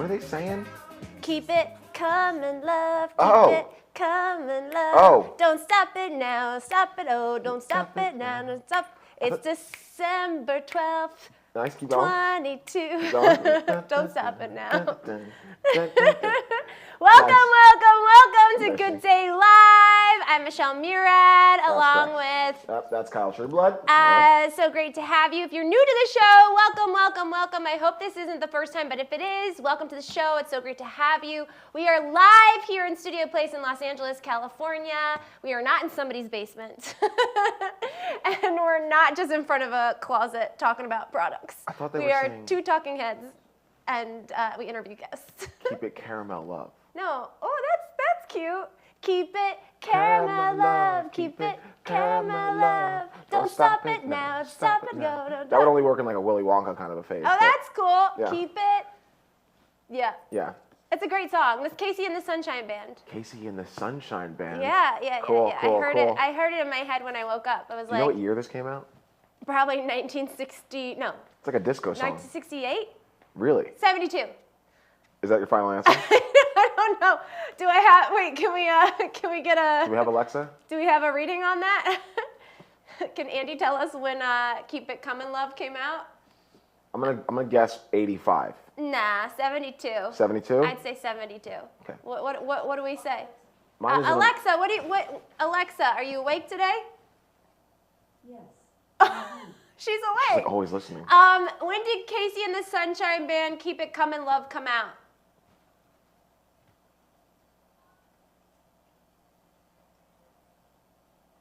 What are they saying? Keep it coming, love. Keep Oh. it coming, love. Oh. Don't stop it now. Stop it, oh. Don't stop it now. Don't stop. It's December 12th. Nice, keep going. 22. Going. Don't stop it now. Nice. Welcome to Good Day Live. I'm Michelle Murad, along with... That's Kyle Trueblood. So great to have you. If you're new to the show, welcome. I hope this isn't the first time, but if it is, welcome to the show. It's so great to have you. We are live here in Studio Place in Los Angeles, California. We are not in somebody's basement. And we're not just in front of a closet talking about products. I thought they we were are saying... two talking heads, and we interview guests. Keep it caramel love. No. Oh, that's cute. Keep it caramel love. Keep it caramel love. Don't stop it now. Stop it, go. That would only work in like a Willy Wonka kind of a phase. Oh, that's cool. Yeah. Keep it. Yeah. Yeah. It's a great song. With Casey and the Sunshine Band. Casey and the Sunshine Band. Yeah. Cool. I heard it in my head when I woke up. I was You know what year this came out? Probably 1960. No. It's like a disco song. 1968. Really? 72. Is that your final answer? I don't know. Do I have? Wait. Can we get a? Do we have Alexa? Do we have a reading on that? Can Andy tell us when "Keep It Comin' Love" came out? I'm gonna guess 85. Nah, 72. 72? I'd say 72. Okay. What do we say? Mine is Alexa, Alexa, are you awake today? Yes. She's She's awake. like always listening. When did Casey and the Sunshine Band "Keep It Comin' Love" come out?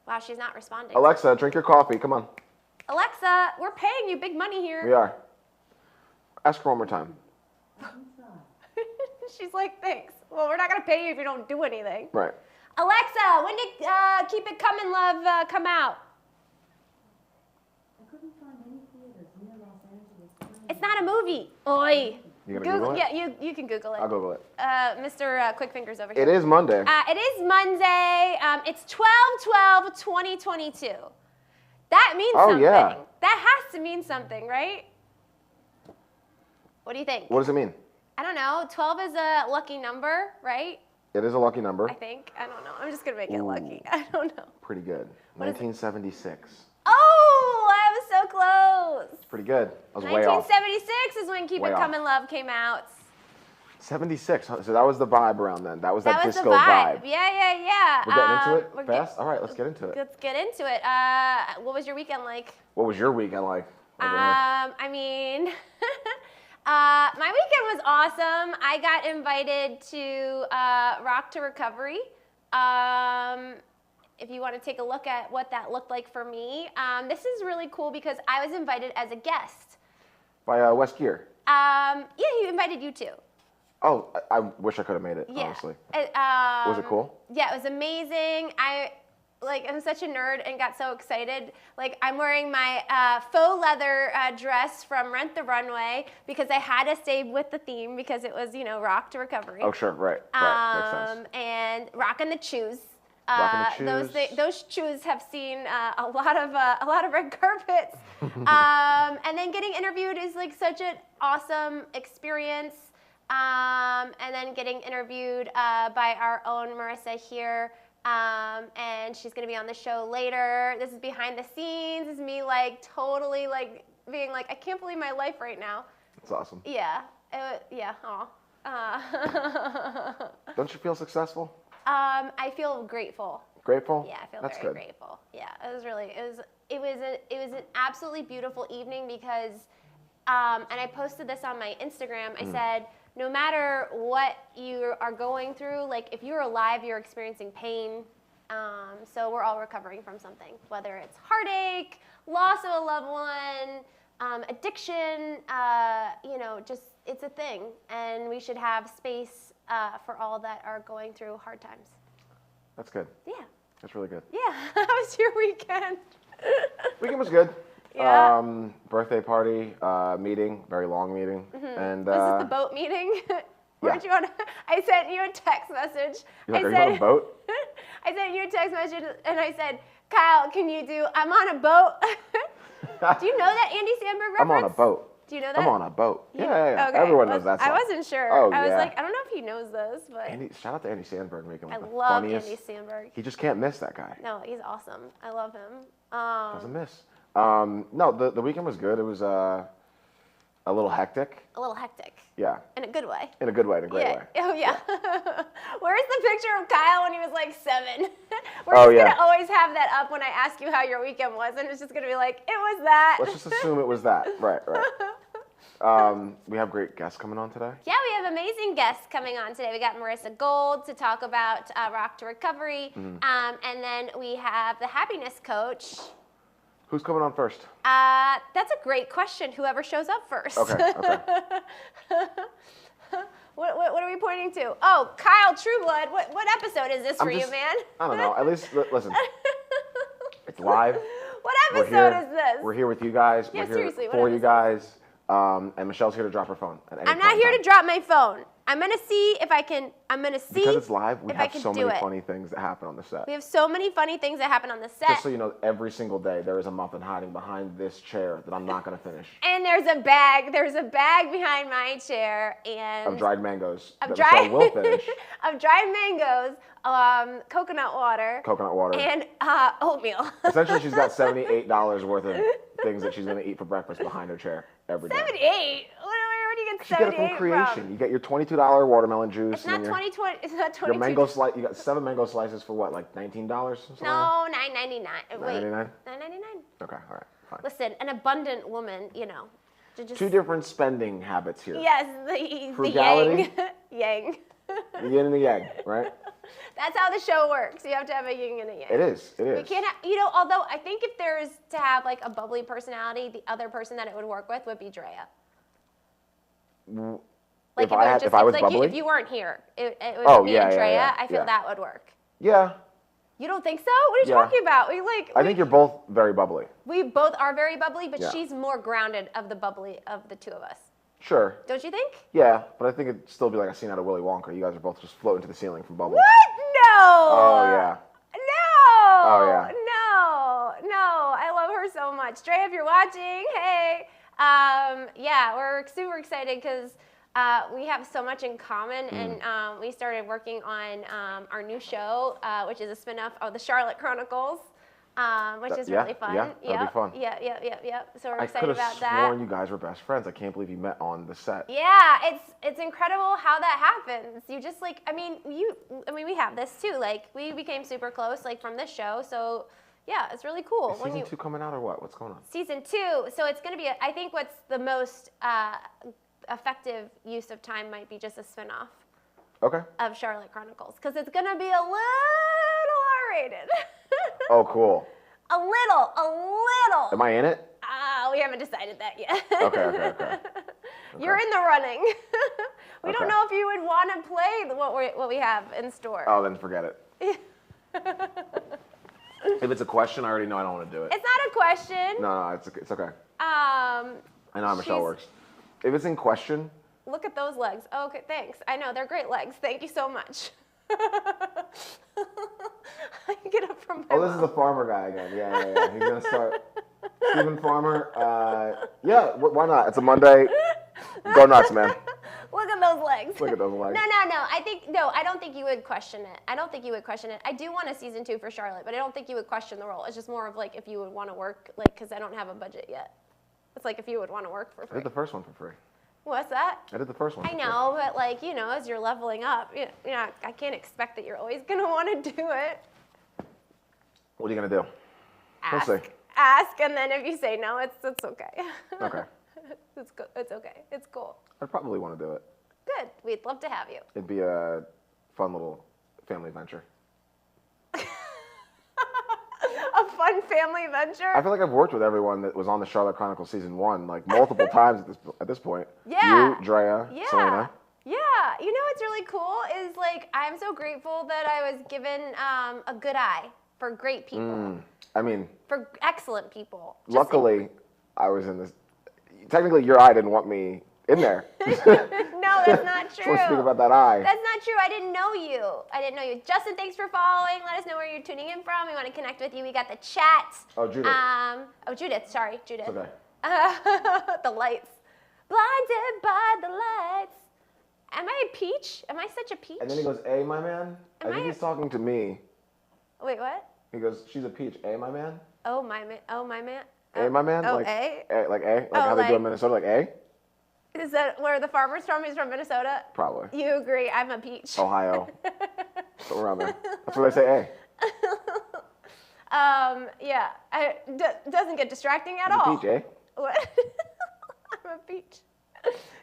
Wow, she's not responding. Alexa, drink your coffee. Come on. Alexa, we're paying you big money here. We are. Ask her one more time. She's like, thanks. Well, we're not going to pay you if you don't do anything. Right. Alexa, when did "Keep It Comin' Love" come out? I couldn't find any theaters near Los Angeles. It's not a movie. Oi. You gonna Google it? Yeah, you can Google it. I'll Google it. Mr. Quick Fingers over here. It is Monday. It is Monday. It's 12/12/2022. That means something. Yeah. That has to mean something, right? What do you think? What does it mean? I don't know. 12 is a lucky number, right? It is a lucky number. I think. I don't know. I'm just going to make it lucky. I don't know. Pretty good. What is it? 1976. Oh, I was so close. It's pretty good. I was way off. 1976 is when "Keep Way It off. Comin' Love" came out. 76. So that was the vibe around then. That was that was disco the vibe. vibe. Yeah. We're getting into it we're fast? All right, let's get into it. Let's get into it. What was your weekend like? What was your weekend like? over here? I mean, my weekend was awesome. I got invited to Rock to Recovery. If you want to take a look at what that looked like for me, this is really cool because I was invited as a guest. By West Gear. Yeah, he invited you too. Oh, I wish I could have made it, Yeah. honestly. Was it cool? Yeah, it was amazing. I'm such a nerd and got so excited. Like, I'm wearing my faux leather dress from Rent the Runway because I had to stay with the theme because it was, Rock to Recovery. Oh, sure, right. Makes sense. And rocking the shoes. Rocking the shoes. Those shoes have seen a lot of red carpets. And then getting interviewed is like such an awesome experience. And then getting interviewed by our own Marissa here. And she's going to be on the show later. This is behind the scenes. This is me totally being like, I can't believe my life right now. It's awesome. Yeah. Don't you feel successful? I feel grateful. Grateful? Yeah, I feel That's very good. grateful. Yeah, it was an absolutely beautiful evening because, and I posted this on my Instagram. I said, no matter what you are going through, if you're alive, you're experiencing pain. So we're all recovering from something, whether it's heartache, loss of a loved one, addiction, just it's a thing. And we should have space for all that are going through hard times. That's good. Yeah. That's really good. Yeah. How was your weekend? Weekend was good. Yeah. Birthday party, meeting, very long meeting. And Was this the boat meeting? Weren't you on? I sent you a text message. You're like, are you on a boat? I sent you a text message and I said, Kyle, can you do I'm on a boat? Do you know that Andy Samberg reference? I'm on a boat. Do you know that? I'm on a boat. Yeah. Okay. Everyone knows that song. I wasn't sure. Oh, I was yeah. like, I don't know if he knows this, but Shout out to Andy Sandberg making I like the love funniest. Andy Samberg. He just can't miss that guy. No, he's awesome. I love him. Doesn't miss. No, the weekend was good. It was a little hectic. A little hectic. Yeah. In a good way. In a good way, in a great way. Oh, yeah. Where's the picture of Kyle when he was like 7? We're Oh, just yeah. going to always have that up when I ask you how your weekend was, and it's just going to be like, it was that. Let's just assume it was that. Right. We have great guests coming on today. Yeah, we have amazing guests coming on today. We got Marissa Gold to talk about Rock to Recovery, and then we have the happiness coach. Who's coming on first? That's a great question. Whoever shows up first. Okay. What are we pointing to? Oh, Kyle Trueblood. What episode is this for you, man? I don't know. At least, listen, it's live. What We're episode here. is this? We're here with you guys. Yeah, We're here seriously, what for you episode? guys. And Michelle's here to drop her phone. At any I'm point not in here time. to drop my phone. I'm gonna see if I can. I'm gonna see Because it's live, we if I have can so do many it. funny things that happen on the set. We have so many funny things that happen on the set. Just so you know, every single day there is a muffin hiding behind this chair that I'm not going to finish. And there's a bag. There's a bag behind my chair, and Of dried mangoes of that dried Michelle will finish. of dried mangoes, coconut water, Coconut water. and oatmeal. Essentially, she's got $78 worth of things that she's going to eat for breakfast behind her chair every day. 78. Where do you get You get it 78 from Creation. You get your $22 watermelon juice. It's not and your, 2020. It's not 22. Your mango slice. You got 7 mango slices for what, like $19? Something No, $9.99. Wait, $9.99? $9.99. Okay, all right, fine. Listen, an abundant woman, you know. To just, 2 different spending habits here. Yes, the Frugality? yang. The yin and the yang, right? That's how the show works. You have to have a yin and a yang. It is. It is. We can't have, although I think if there's to have like a bubbly personality, the other person that it would work with would be Drea. Like If I was like bubbly? if you weren't here, it would Oh, be yeah, Drea. yeah. I feel that would work. Yeah. You don't think so? What are you Yeah. talking about? I think you're both very bubbly. we both are very bubbly, but Yeah. she's more grounded of the bubbly of the two of us. Sure. Don't you think? Yeah, but I think it'd still be like a scene out of Willy Wonka. You guys are both just floating to the ceiling from bubbles. What? No. Oh, yeah. No. Oh, yeah. No. I love her so much. Drea, if you're watching, hey. Yeah, we're super excited because we have so much in common, and we started working on our new show, which is a spin-off of the Charlotte Chronicles, which is Yeah, really fun. yeah, that'll be fun. Yep. So we're I excited could about have that. sworn you guys were best friends. I can't believe you met on the set. Yeah, it's incredible how that happens. You just like, we have this too. Like, we became super close, like, from this show. So, yeah, it's really cool. Is season 2 coming out or what? What's going on? Season 2. So it's going to be, I think what's the most effective use of time might be just a spinoff Okay. of Charlotte Chronicles, because it's going to be a little R-rated. Oh, cool. A little. Am I in it? We haven't decided that yet. Okay. You're in the running. We don't Okay. know if you would want to play what we have in store. Oh, then forget it. If it's a question, I already know I don't want to do it. It's not a question. No, it's okay. Um, I know how Michelle she's- works. If it's in question, Look at those legs. Oh, okay, thanks. I know, they're great legs. Thank you so much. I get up from my oh, this is the farmer guy again. Yeah. He's gonna start. Stephen Farmer. Yeah, why not? It's a Monday. Go nuts, man. Look at those legs. Look at those legs. No. I don't think you would question it. I do want a season 2 for Charlotte, but I don't think you would question the role. It's just more of like if you would want to work, like, because I don't have a budget yet. It's like if you would want to work for I free. did the first one for free. What's that? I did the first one. I for know, but like, as you're leveling up, I can't expect that you're always gonna want to do it. Free. What are you gonna do? We'll see. Ask, and then if you say no, it's okay. Okay. It's okay. It's cool. I'd probably want to do it. Good. We'd love to have you. It'd be a fun little family venture. A fun family venture. I feel like I've worked with everyone that was on the Charlotte Chronicles season 1 like multiple times at this point. Yeah. You, Drea, Yeah. Selena. Yeah. You know what's really cool is like I'm so grateful that I was given a good eye for great people, I mean, for excellent people. Just luckily, I was in this. Technically, your eye didn't want me in there. No, that's not true. So let's speak about that eye. That's not true. I didn't know you. Justin, thanks for following. Let us know where you're tuning in from. We want to connect with you. We got the chat. Oh, Judith. Judith. Sorry, Judith. Okay. The lights. blinded by the lights. Am I a peach? Am I such a peach? And then he goes, "Hey, my man." I think he's talking to me. Wait, what? He goes, "She's a peach. Hey, my man." Oh my man. Oh my man. Hey, my man. Oh, like, A? Like A. Like how they do in Minnesota. Like A. Is that where the farmer's from? He's from Minnesota. Probably. You agree? I'm a peach. Ohio. So around there. That's where they say A. Yeah. Doesn't get distracting at She's all. a peach, eh? What? I'm a peach.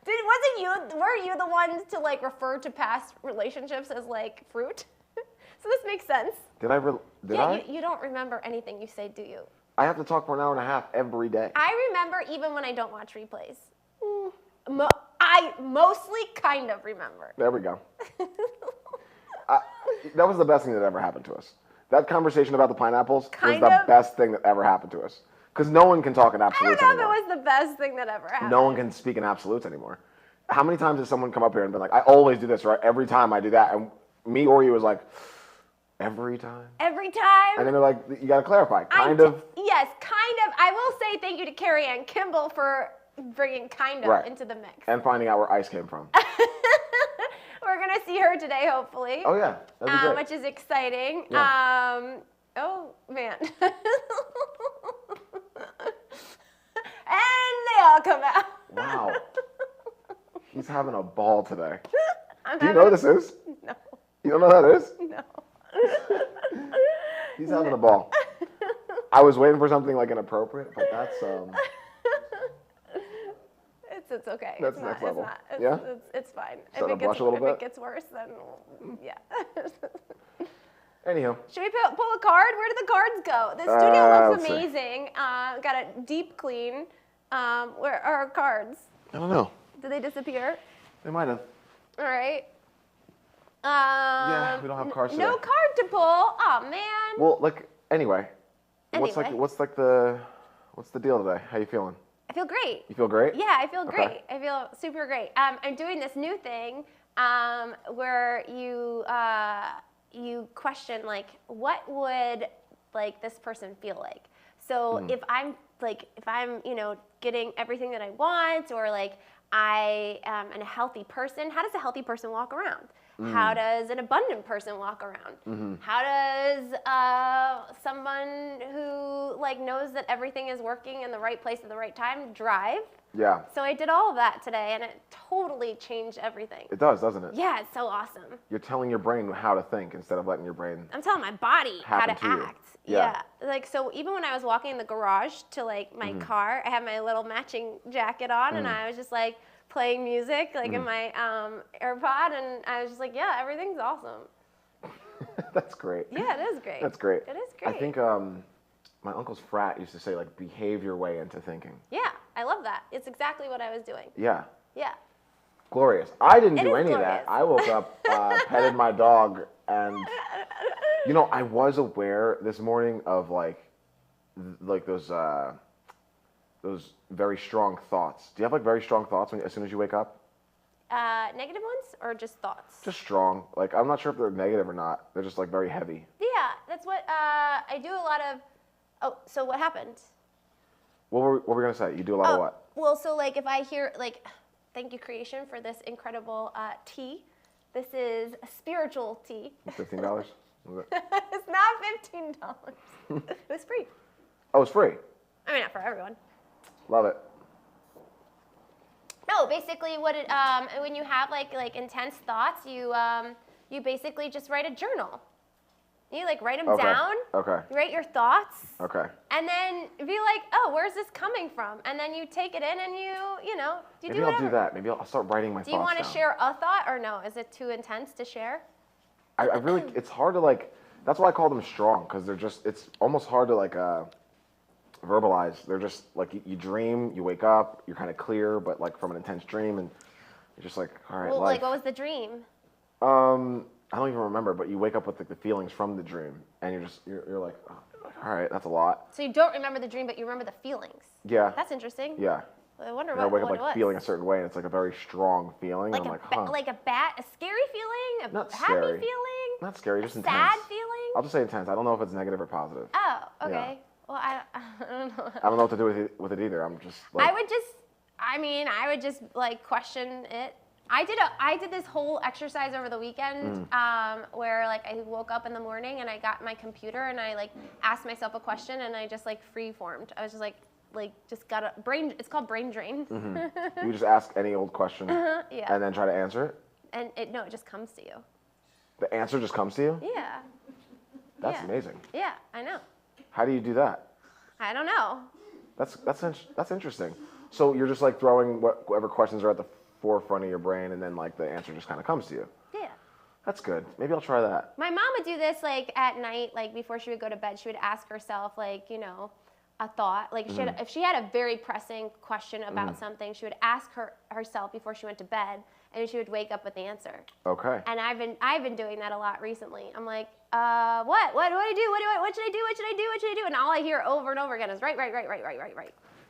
Were you the ones to like refer to past relationships as like fruit? So this makes sense. Did I? Did I? You don't remember anything you say, do you? I have to talk for an hour and a half every day. I remember even when I don't watch replays. I mostly kind of remember. There we go. That was the best thing that ever happened to us. That conversation about the pineapples was the best thing that ever happened to us. Because no one can talk in I absolutes don't know anymore. if it was the best thing that ever happened. No one can speak in absolutes anymore. How many times has someone come up here and been like, "I always do this, right? Every time I do that," and me or you was like, "Every time." Every time. And then they're like, "You got to clarify." Yes, kind of. I will say thank you to Carrie Ann Kimball for bringing kind of Right. into the mix. And finding out where ice came from. We're gonna see her today, hopefully. Oh yeah, that'd be great. Which is exciting. Yeah. Oh man. And they all come out. Wow. He's having a ball today. I'm Do you know who this is? No. You don't know who that is? No. He's having a ball. I was waiting for something like inappropriate, but that's It's okay. That's it's next not, level. It's not. It's, Yeah? it's fine. Starting to blush a little if bit? it gets worse, then yeah. Anywho. Should we pull a card? Where did the cards go? The studio looks let's see. amazing. Got a deep clean. Where are our cards? I don't know. Did they disappear? They might have. All right. Yeah, we don't have cards No today. card to pull. Oh man. Well, like anyway. What's Anyway. the deal today? How you feeling? I feel great. You feel great? Yeah, I feel Okay. great. I feel super great. I'm doing this new thing where you question like, what would like this person feel like? So if I'm getting everything that I want, or like I am a healthy person, how does a healthy person walk around? How does an abundant person walk around? How does someone who like knows that everything is working in the right place at the right time drive? Yeah. So I did all of that today, and it totally changed everything. It does, doesn't it? Yeah, it's so awesome. You're telling your brain how to think instead of letting your brain. I'm telling my body how to Happen to you. act. Yeah. Like, so even when I was walking in the garage to like my car, I had my little matching jacket on, and I was just like playing music like in my AirPod, and I was just like, yeah, everything's awesome. That's great. Yeah, it is great. That's great. It is great. I think my uncle's frat used to say like, behave your way into thinking. Yeah, I love that. It's exactly what I was doing. Yeah. Yeah. Glorious. I didn't It do is any of glorious. that. I woke up, petted my dog, and I was aware this morning of like those very strong thoughts. Do you have like very strong thoughts as soon as you wake up? Negative ones or just thoughts? Just strong. Like I'm not sure if they're negative or not. They're just like very heavy. Yeah, that's what I do a lot of. Oh, so what happened? What were we gonna say? You do a lot of what? Well, so like if I hear like, thank you creation for this incredible tea. This is a spiritual tea. $15? It's not $15. It was free. Oh, it's free. I mean, not for everyone. Love it. No, basically what it when you have like intense thoughts, you basically just write a journal. You like write them Okay. down. Okay. You write your thoughts. Okay. And then be like, oh, where's this coming from? And then you take it in and you know, you Maybe do I'll whatever. do that. Maybe I'll start writing my Do you thoughts want to down. share a thought or no? Is it too intense to share? I really, it's hard to like, that's why I call them strong, because they're just, it's almost hard to like verbalize. They're just like, you dream, you wake up, you're kind of clear, but like from an intense dream, and you're just like, all right, Well, life. like what was the dream? I don't even remember, but you wake up with like the feelings from the dream, and you're like, oh, all right, that's a lot. So you don't remember the dream, but you remember the feelings. Yeah. That's interesting. Yeah. I wonder And I what, wake up what like it was. feeling a certain way, and it's like a very strong feeling. Like and a I'm like, huh. like a scary feeling, a Not happy scary. feeling, Not scary, just intense. sad feeling. I'll just say intense. I don't know if it's negative or positive. Oh, okay. Well, I don't know. I don't know what to do with it either. I'm just like, I mean, I would just like question it. I did this whole exercise over the weekend where like I woke up in the morning and I got my computer and I like asked myself a question and I just like free formed. I was just like just got a brain. It's called brain drain. You just ask any old question Yeah. and then try to answer it? And it just comes to you. The answer just comes to you? Yeah. That's Yeah. amazing. Yeah, I know. How do you do that? I don't know. That's interesting. So you're just like throwing whatever questions are at the forefront of your brain, and then like the answer just kind of comes to you. Yeah. That's good. Maybe I'll try that. My mom would do this like at night, like before she would go to bed. She would ask herself, like, you know, a thought. Like if she had a very pressing question about something, she would ask herself before she went to bed, and she would wake up with the answer. Okay. And I've been doing that a lot recently. I'm like, what do I do? What should I do? What should I do? What should I do? And all I hear over and over again is right.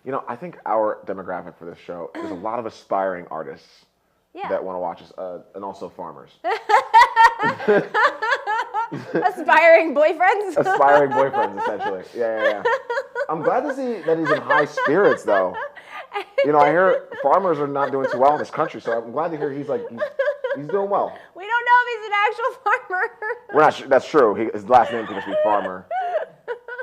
You know, I think our demographic for this show is a lot of aspiring artists Yeah. that want to watch us, and also farmers. Aspiring boyfriends. Aspiring boyfriends, essentially. Yeah. I'm glad to see that he's in high spirits, though. You know, I hear farmers are not doing too well in this country, so I'm glad to hear he's doing well. We don't know if he's an actual farmer. We're not sure. That's true. His last name could just be Farmer.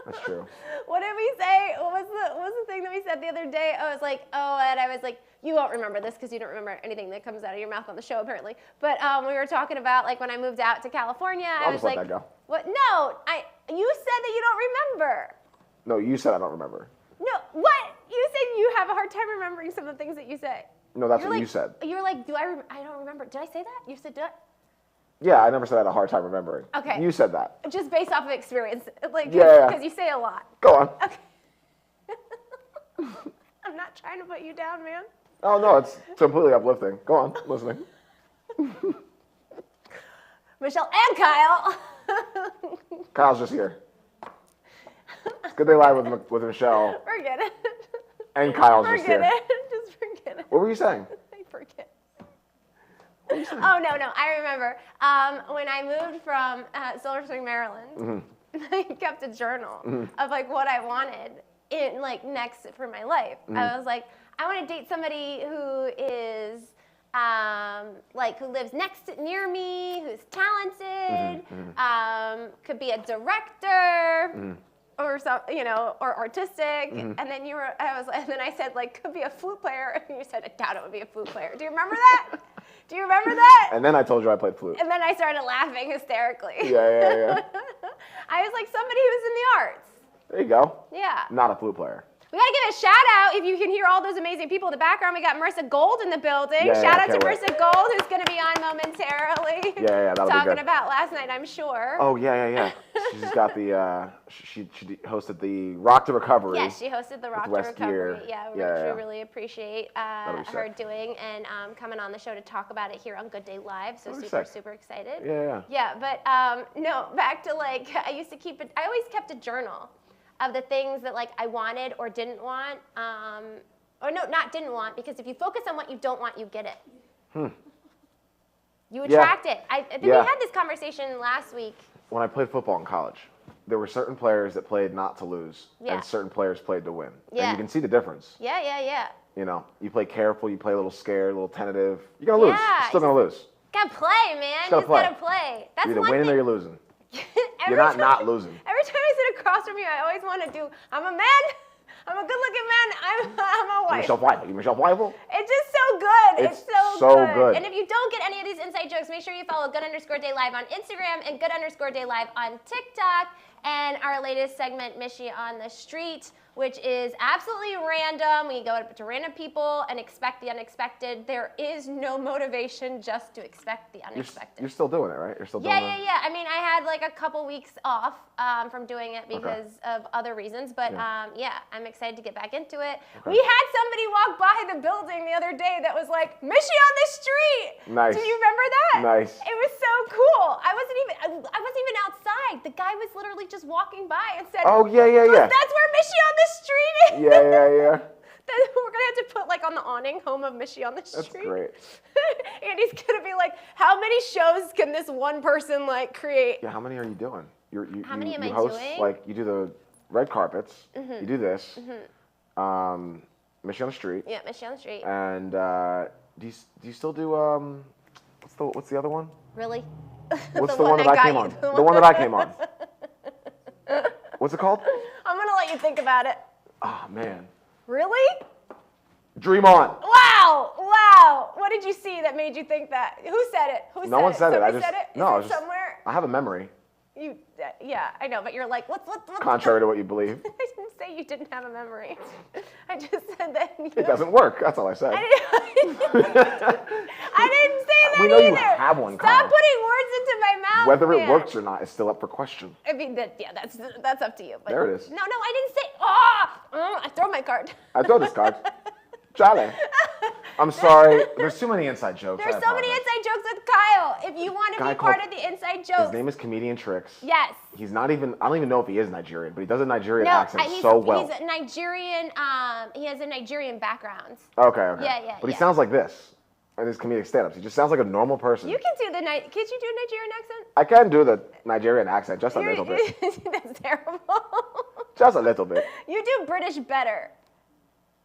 That's true. What did we say? What was the thing that we said the other day? I was like, and I was like, you won't remember this because you don't remember anything that comes out of your mouth on the show apparently. But we were talking about like when I moved out to California. I'll I was just let like, that go. what? No, you said that you don't remember. No, you said I don't remember. No, what? You said you have a hard time remembering some of the things that you say. No, that's You're what like, you said. You're like, I don't remember. Did I say that? You said, Yeah, I never said I had a hard time remembering. Okay. You said that. just based off of experience, like, Yeah. because you say a lot. Go on. Okay. I'm not trying to put you down, man. Oh, no, it's completely uplifting. Go on, listening. Michelle and Kyle. Kyle's just here. It's Good Day Live with Michelle, Forget it. and Kyle's just Forget here. it. Just forget it. What were you saying? I forget. What were you saying? Oh, no. I remember. When I moved from Silver Spring, Maryland, I kept a journal of like what I wanted in like next for my life. I was like, I want to date somebody who is like who lives near me, who's talented, could be a director. Or some, or artistic, and then and then I said like could be a flute player, and you said I doubt it would be a flute player. Do you remember that? Do you remember that? And then I told you I played flute. And then I started laughing hysterically. Yeah. I was like somebody who's in the arts. There you go. Yeah. Not a flute player. We gotta give a shout out if you can hear all those amazing people in the background. We got Marissa Gold in the building. Yeah, Shout out to can't wait. Marissa Gold, who's gonna be on momentarily. Yeah, that'll be Talking good. about last night, I'm sure. Oh, yeah. She's got the, she hosted the Rock to Recovery. Yes, she hosted the Rock to West Recovery. Gear. Yeah, Yeah. we really appreciate That'll be her sick. doing and coming on the show to talk about it here on Good Day Live. So That'll be super, sick. super excited. Yeah. Yeah, but no, back to like I always kept a journal of the things that like I wanted or didn't want. Or no, not didn't want, because if you focus on what you don't want, you get it. You attract it. I think we Yeah. had this conversation last week. When I played football in college, there were certain players that played not to lose, Yeah. and certain players played to win. Yeah. And you can see the difference. Yeah. You know, you play careful, you play a little scared, a little tentative. You're gonna lose. Yeah, You're still gonna lose. Gotta play, man. Just gotta play. Gotta play. That's You're either one winning thing. or you're losing. Every You're not time- not losing. Every time I sit across from you, I always want to do. I'm a man. I'm a good-looking man. I'm a wife. Michelle Weibel. You Michelle Weibel? It's just so good. It's so so good. good. And if you don't get any of these inside jokes, make sure you follow Good_Day Live on Instagram and Good_Day Live on TikTok. And our latest segment, Michie on the Street, which is absolutely random. We go up to random people and expect the unexpected. There is no motivation just to expect the unexpected. You're still doing it, right? You're still doing Yeah. I mean, I had like a couple weeks off from doing it because of other reasons, but Yeah. I'm excited to get back into it. We had somebody walk by the building the other day that was like, "Michie on the street." Nice. Do you remember that? Nice. It was so cool. I wasn't even outside. The guy was literally just walking by and said, Oh, yeah. That's where Michie on the street is." Yeah. That we're gonna have to put like on the awning, home of Michie on the street. That's great. Andy's gonna be like, how many shows can this one person like create? Yeah, how many are you doing? How many am I host, doing? Like, you do the red carpets. You do this. Mission on the Street. Yeah, Mission on the Street. And do you still do what's the other one? Really? What's the one that I came on? The one that I came on. What's it called? I'm gonna let you think about it. Oh man. Really? Dream On. Wow! Wow! What did you see that made you think that? Who said it? Who said it? No one said it. Somebody said it? No, Is it somewhere? I have a memory. Yeah, I know, but you're like, what? Contrary to what you believe. I didn't say you didn't have a memory. I just said that. It doesn't work. That's all I said. I didn't say that We know either. you have one, Stop Kyle. putting words into my mouth. Whether it man. works or not is still up for question. I mean, that's up to you. But There it is. No, I didn't say. I throw my card. I throw this card. Charlie. I'm sorry. There's too many inside jokes. There's I so many apologize. inside jokes with Kyle. If you want to Guy be part called- of the inside His jokes, name is Comedian Tricks. yes. He's not even, I don't even know if he is Nigerian, but he does a Nigerian No, accent he's, so well. he's a Nigerian. He has a Nigerian background. Okay. Yeah, But he yeah. sounds like this in his comedic stand-ups. He just sounds like a normal person. You can do the Could you do a Nigerian accent? I can do the Nigerian accent just a little bit. That's terrible. Just a little bit. You do British better.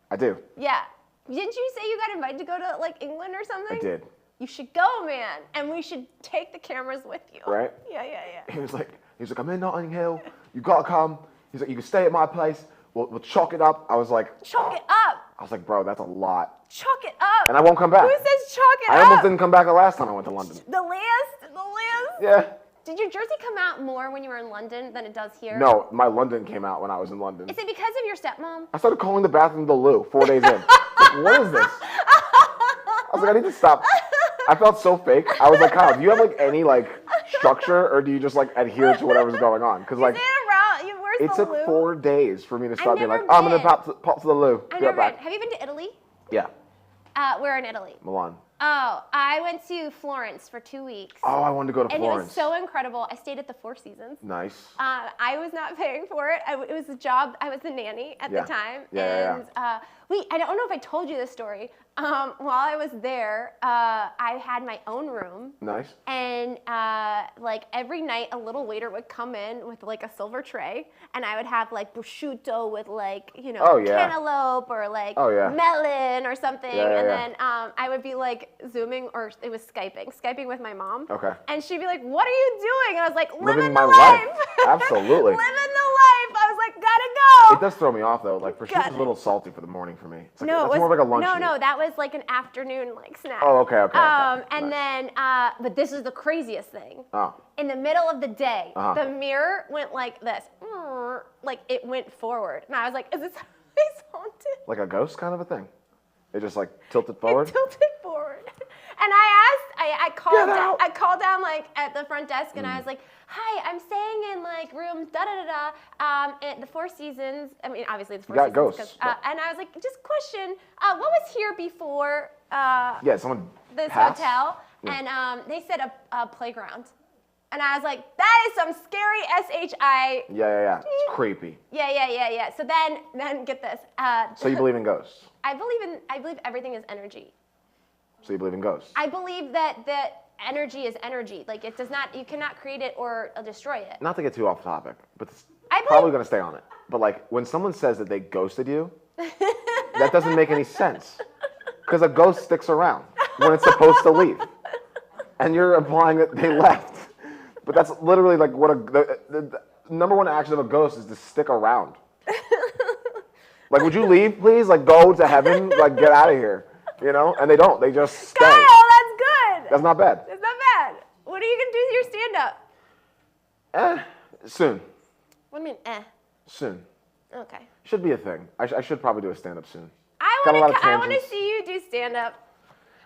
I do. Yeah. Didn't you say you got invited to go to like England or something? I did. You should go, man, and we should take the cameras with you. Right? Yeah. He was like, I'm in Notting Hill. You gotta come. He's like, you can stay at my place. We'll chalk it up. I was like, Chalk it up. bro, that's a lot. Chalk it up. And I won't come back. Who says chalk it I up? almost didn't come back the last time I went to London. The list. Yeah. Did your jersey come out more when you were in London than it does here? No, my London came out when I was in London. Is it because of your stepmom? I started calling the bathroom the loo 4 days in. What is this? I was like, I need to stop. I felt so fake. I was like, Kyle, do you have like any like structure, or do you just like adhere to whatever's going on? Because like Is it around? Where's it the took loo? 4 days for me to start being never like, I'm gonna been. pop to the loo. I've Be right never been. back. Have you been to Italy? Yeah, Where in Italy? Milan. Oh, I went to Florence for 2 weeks. Oh, I wanted to go to and Florence. it was so incredible. I stayed at the Four Seasons. Nice. I was not paying for it. It was a job. I was the nanny at Yeah. the time. Yeah, and I don't know if I told you this story. While I was there, I had my own room. Nice. And like every night, a little waiter would come in with like a silver tray, and I would have like prosciutto with like Oh, yeah. cantaloupe or like Oh, yeah. melon or something, Yeah, yeah, and yeah. then I would be like Zooming, or it was Skyping with my mom. Okay. And she'd be like, "What are you doing?" And I was like, Living "Living my the life. life." Absolutely. Living the life. I was like, "Gotta go." It does throw me off though. Like prosciutto's God. a little salty for the morning for me. It's like, No, that's it was more like a lunch. no, meat. that was like an afternoon like snack. Oh, okay. And Nice. then, but this is the craziest thing. Oh. In the middle of the day, Uh-huh. the mirror went like this, like it went forward, and I was like, "Is this place haunted?" Like a ghost kind of a thing. It just like tilted forward. It tilted forward, and I called, Get out. I called down like at the front desk, and I was like, "Hi, I'm staying in like room da da da da, at the Four Seasons. I mean, obviously the Four got Seasons." ghosts, 'Cause, but- and I was like, "Just question, what was here before?" Yeah, someone This passed? hotel, Yeah. and they said a playground, and I was like, that is some scary SHI. Yeah. It's creepy. Yeah. So then get this. So you believe in ghosts? I believe everything is energy. So you believe in ghosts? I believe that energy is energy. Like it does not, you cannot create it or destroy it. Not to get too off topic, but it's I believe- probably gonna stay on it. But like when someone says that they ghosted you, that doesn't make any sense. Because a ghost sticks around when it's supposed to leave, and you're implying that they left. But that's literally like what the number one action of a ghost is to stick around. Like, would you leave, please? Like, go to heaven. Like, get out of here. You know? And they don't. They just stay. Kyle, that's good. That's not bad. That's not bad. What are you gonna do with your stand-up? Soon. What do you mean, Soon. Okay. Should be a thing. I should probably do a stand-up soon. I Got a lot want of to. I want to tangents. see you do stand up.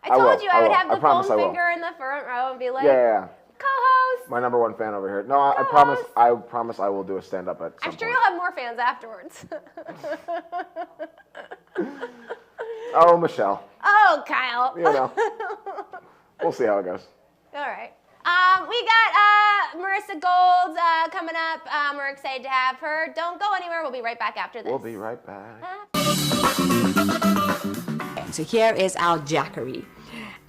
I I told will, you I I would will. have I the promise I foam will. finger in the front row and be like, Yeah. co-host. My number one fan over here. No, I Co-host. promise. I promise I will do a stand-up at some I'm sure point. you'll have more fans afterwards. Oh, Michelle. Oh, Kyle. You know. We'll see how it goes. All right. We got Marissa Gold coming up. We're excited to have her. Don't go anywhere. We'll be right back after this. We'll be right back. So here is our Jackery.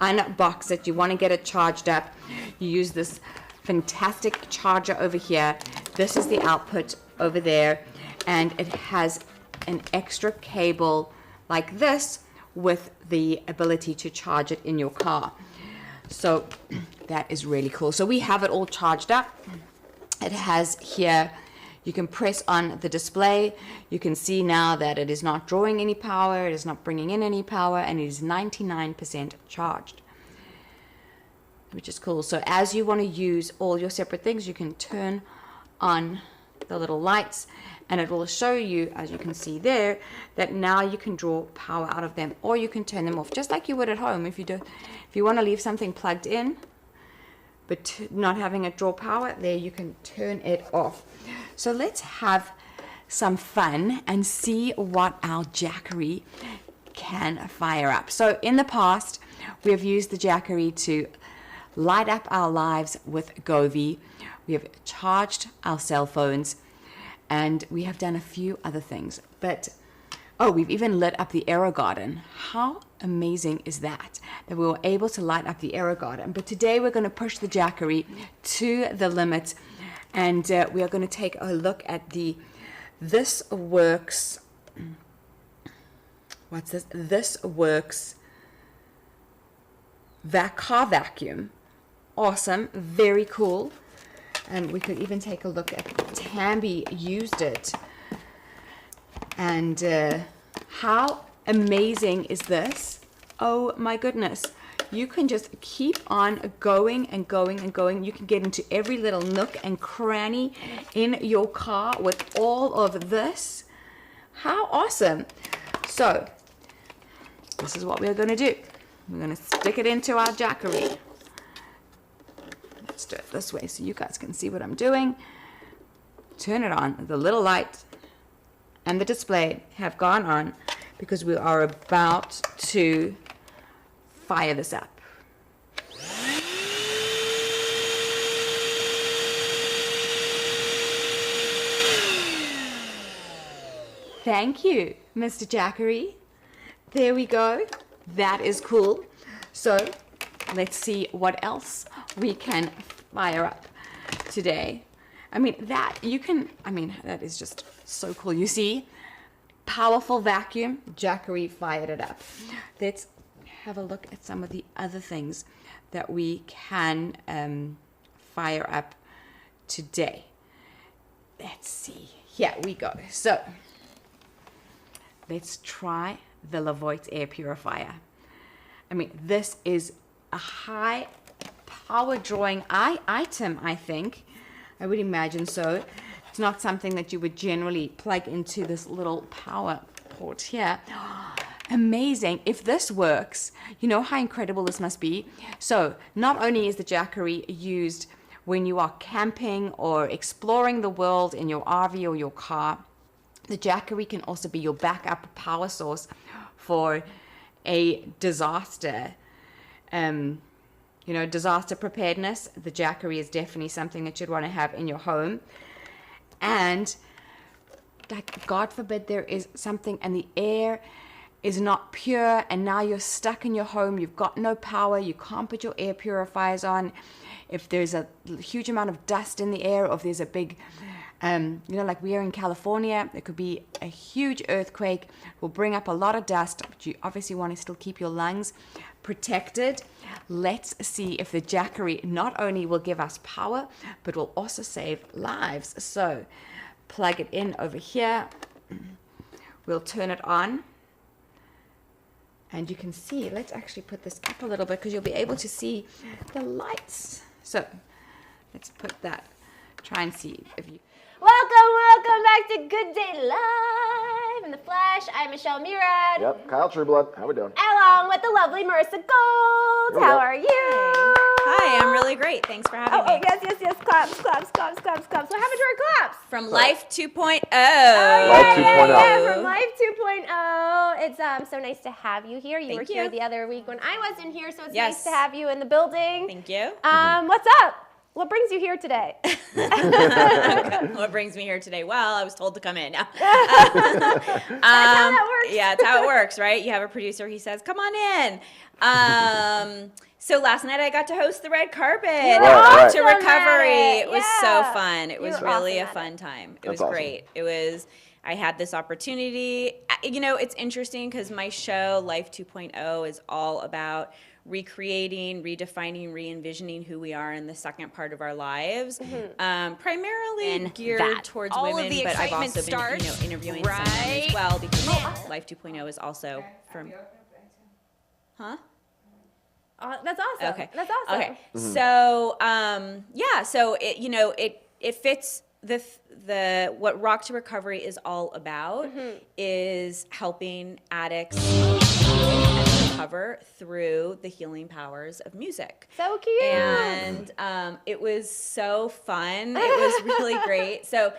Unbox it. You want to get it charged up. You use this fantastic charger over here. This is the output over there. And it has an extra cable like this with the ability to charge it in your car. So that is really cool. So we have it all charged up. It has here, you can press on the display. You can see now that it is not drawing any power, it is not bringing in any power, and it is 99% charged, which is cool. So as you want to use all your separate things, you can turn on the little lights, and it will show you, as you can see there, that now you can draw power out of them, or you can turn them off, just like you would at home. If you want to leave something plugged in, but not having it draw power, there you can turn it off. So let's have some fun and see what our Jackery can fire up. So in the past, we have used the Jackery to light up our lives with Govee. We have charged our cell phones, and we have done a few other things. But, oh, we've even lit up the AeroGarden. How amazing is that we were able to light up the AeroGarden? But today we're going to push the Jackery to the limit, and we are going to take a look at the This Works. What's this? This Works car vacuum. Awesome, very cool. And we could even take a look at Tambi used it. And how amazing is this? Oh my goodness. You can just keep on going and going and going. You can get into every little nook and cranny in your car with all of this. How awesome. So, this is what we're going to do. We're going to stick it into our Jackery. Let's do it this way so you guys can see what I'm doing. Turn it on. The little light and the display have gone on because we are about to fire this up. Thank you, Mr. Jackery. There we go. That is cool. So let's see what else we can fire up today. That is just so cool. You see, powerful vacuum, Jackery fired it up. Let's have a look at some of the other things that we can fire up today. Let's see. Here we go. So let's try the Levoit air purifier. This is a high power drawing item, I think. I would imagine so. It's not something that you would generally plug into this little power port here. Amazing. If this works, you know how incredible this must be. So not only is the Jackery used when you are camping or exploring the world in your RV or your car, the Jackery can also be your backup power source for a disaster. Disaster preparedness. The Jackery is definitely something that you'd want to have in your home. And God forbid there is something and the air is not pure and now you're stuck in your home, you've got no power, you can't put your air purifiers on. If there's a huge amount of dust in the air, or if there's a big, like we are in California, it could be a huge earthquake, will bring up a lot of dust, but you obviously want to still keep your lungs protected. Let's see if the Jackery not only will give us power, but will also save lives. So plug it in over here. We'll turn it on. And you can see, let's actually put this up a little bit because you'll be able to see the lights. So let's put that, try and see if you... Welcome back to Good Day Live in the flesh. I'm Michelle Murad. Yep, Kyle Trueblood. How we doing? Along with the lovely Marissa Gold. How are you? Hi, I'm really great. Thanks for having me. Yes. Claps. What happened to our claps? From Life 2.0. Life 2.0. Yeah, from Life 2.0. It's so nice to have you here. You were Thank here you. the other week when I wasn't here, so it's Yes. nice to have you in the building. Thank you. What's up? What brings you here today? What brings me here today? Well, I was told to come in. That's how that works. Yeah, that's how it works, right? You have a producer, he says, come on in. So last night I got to host the red carpet. were Right. To awesome at recovery. it. It was so Yeah. fun. It You was were really awesome a at fun it. time. It That's was awesome. great. I had this opportunity. You know, it's interesting because my show, Life 2.0, is all about recreating, redefining, re-envisioning who we are in the second part of our lives. Primarily And geared that. towards All of women, the but I've excitement also been, starts interviewing some men right as well because Life 2.0 is also from. Huh? That's awesome. Okay. That's awesome. Okay. So, yeah. So it fits the what Rock to Recovery is all about is helping addicts recover through the healing powers of music. So cute. And it was so fun. It was really great. So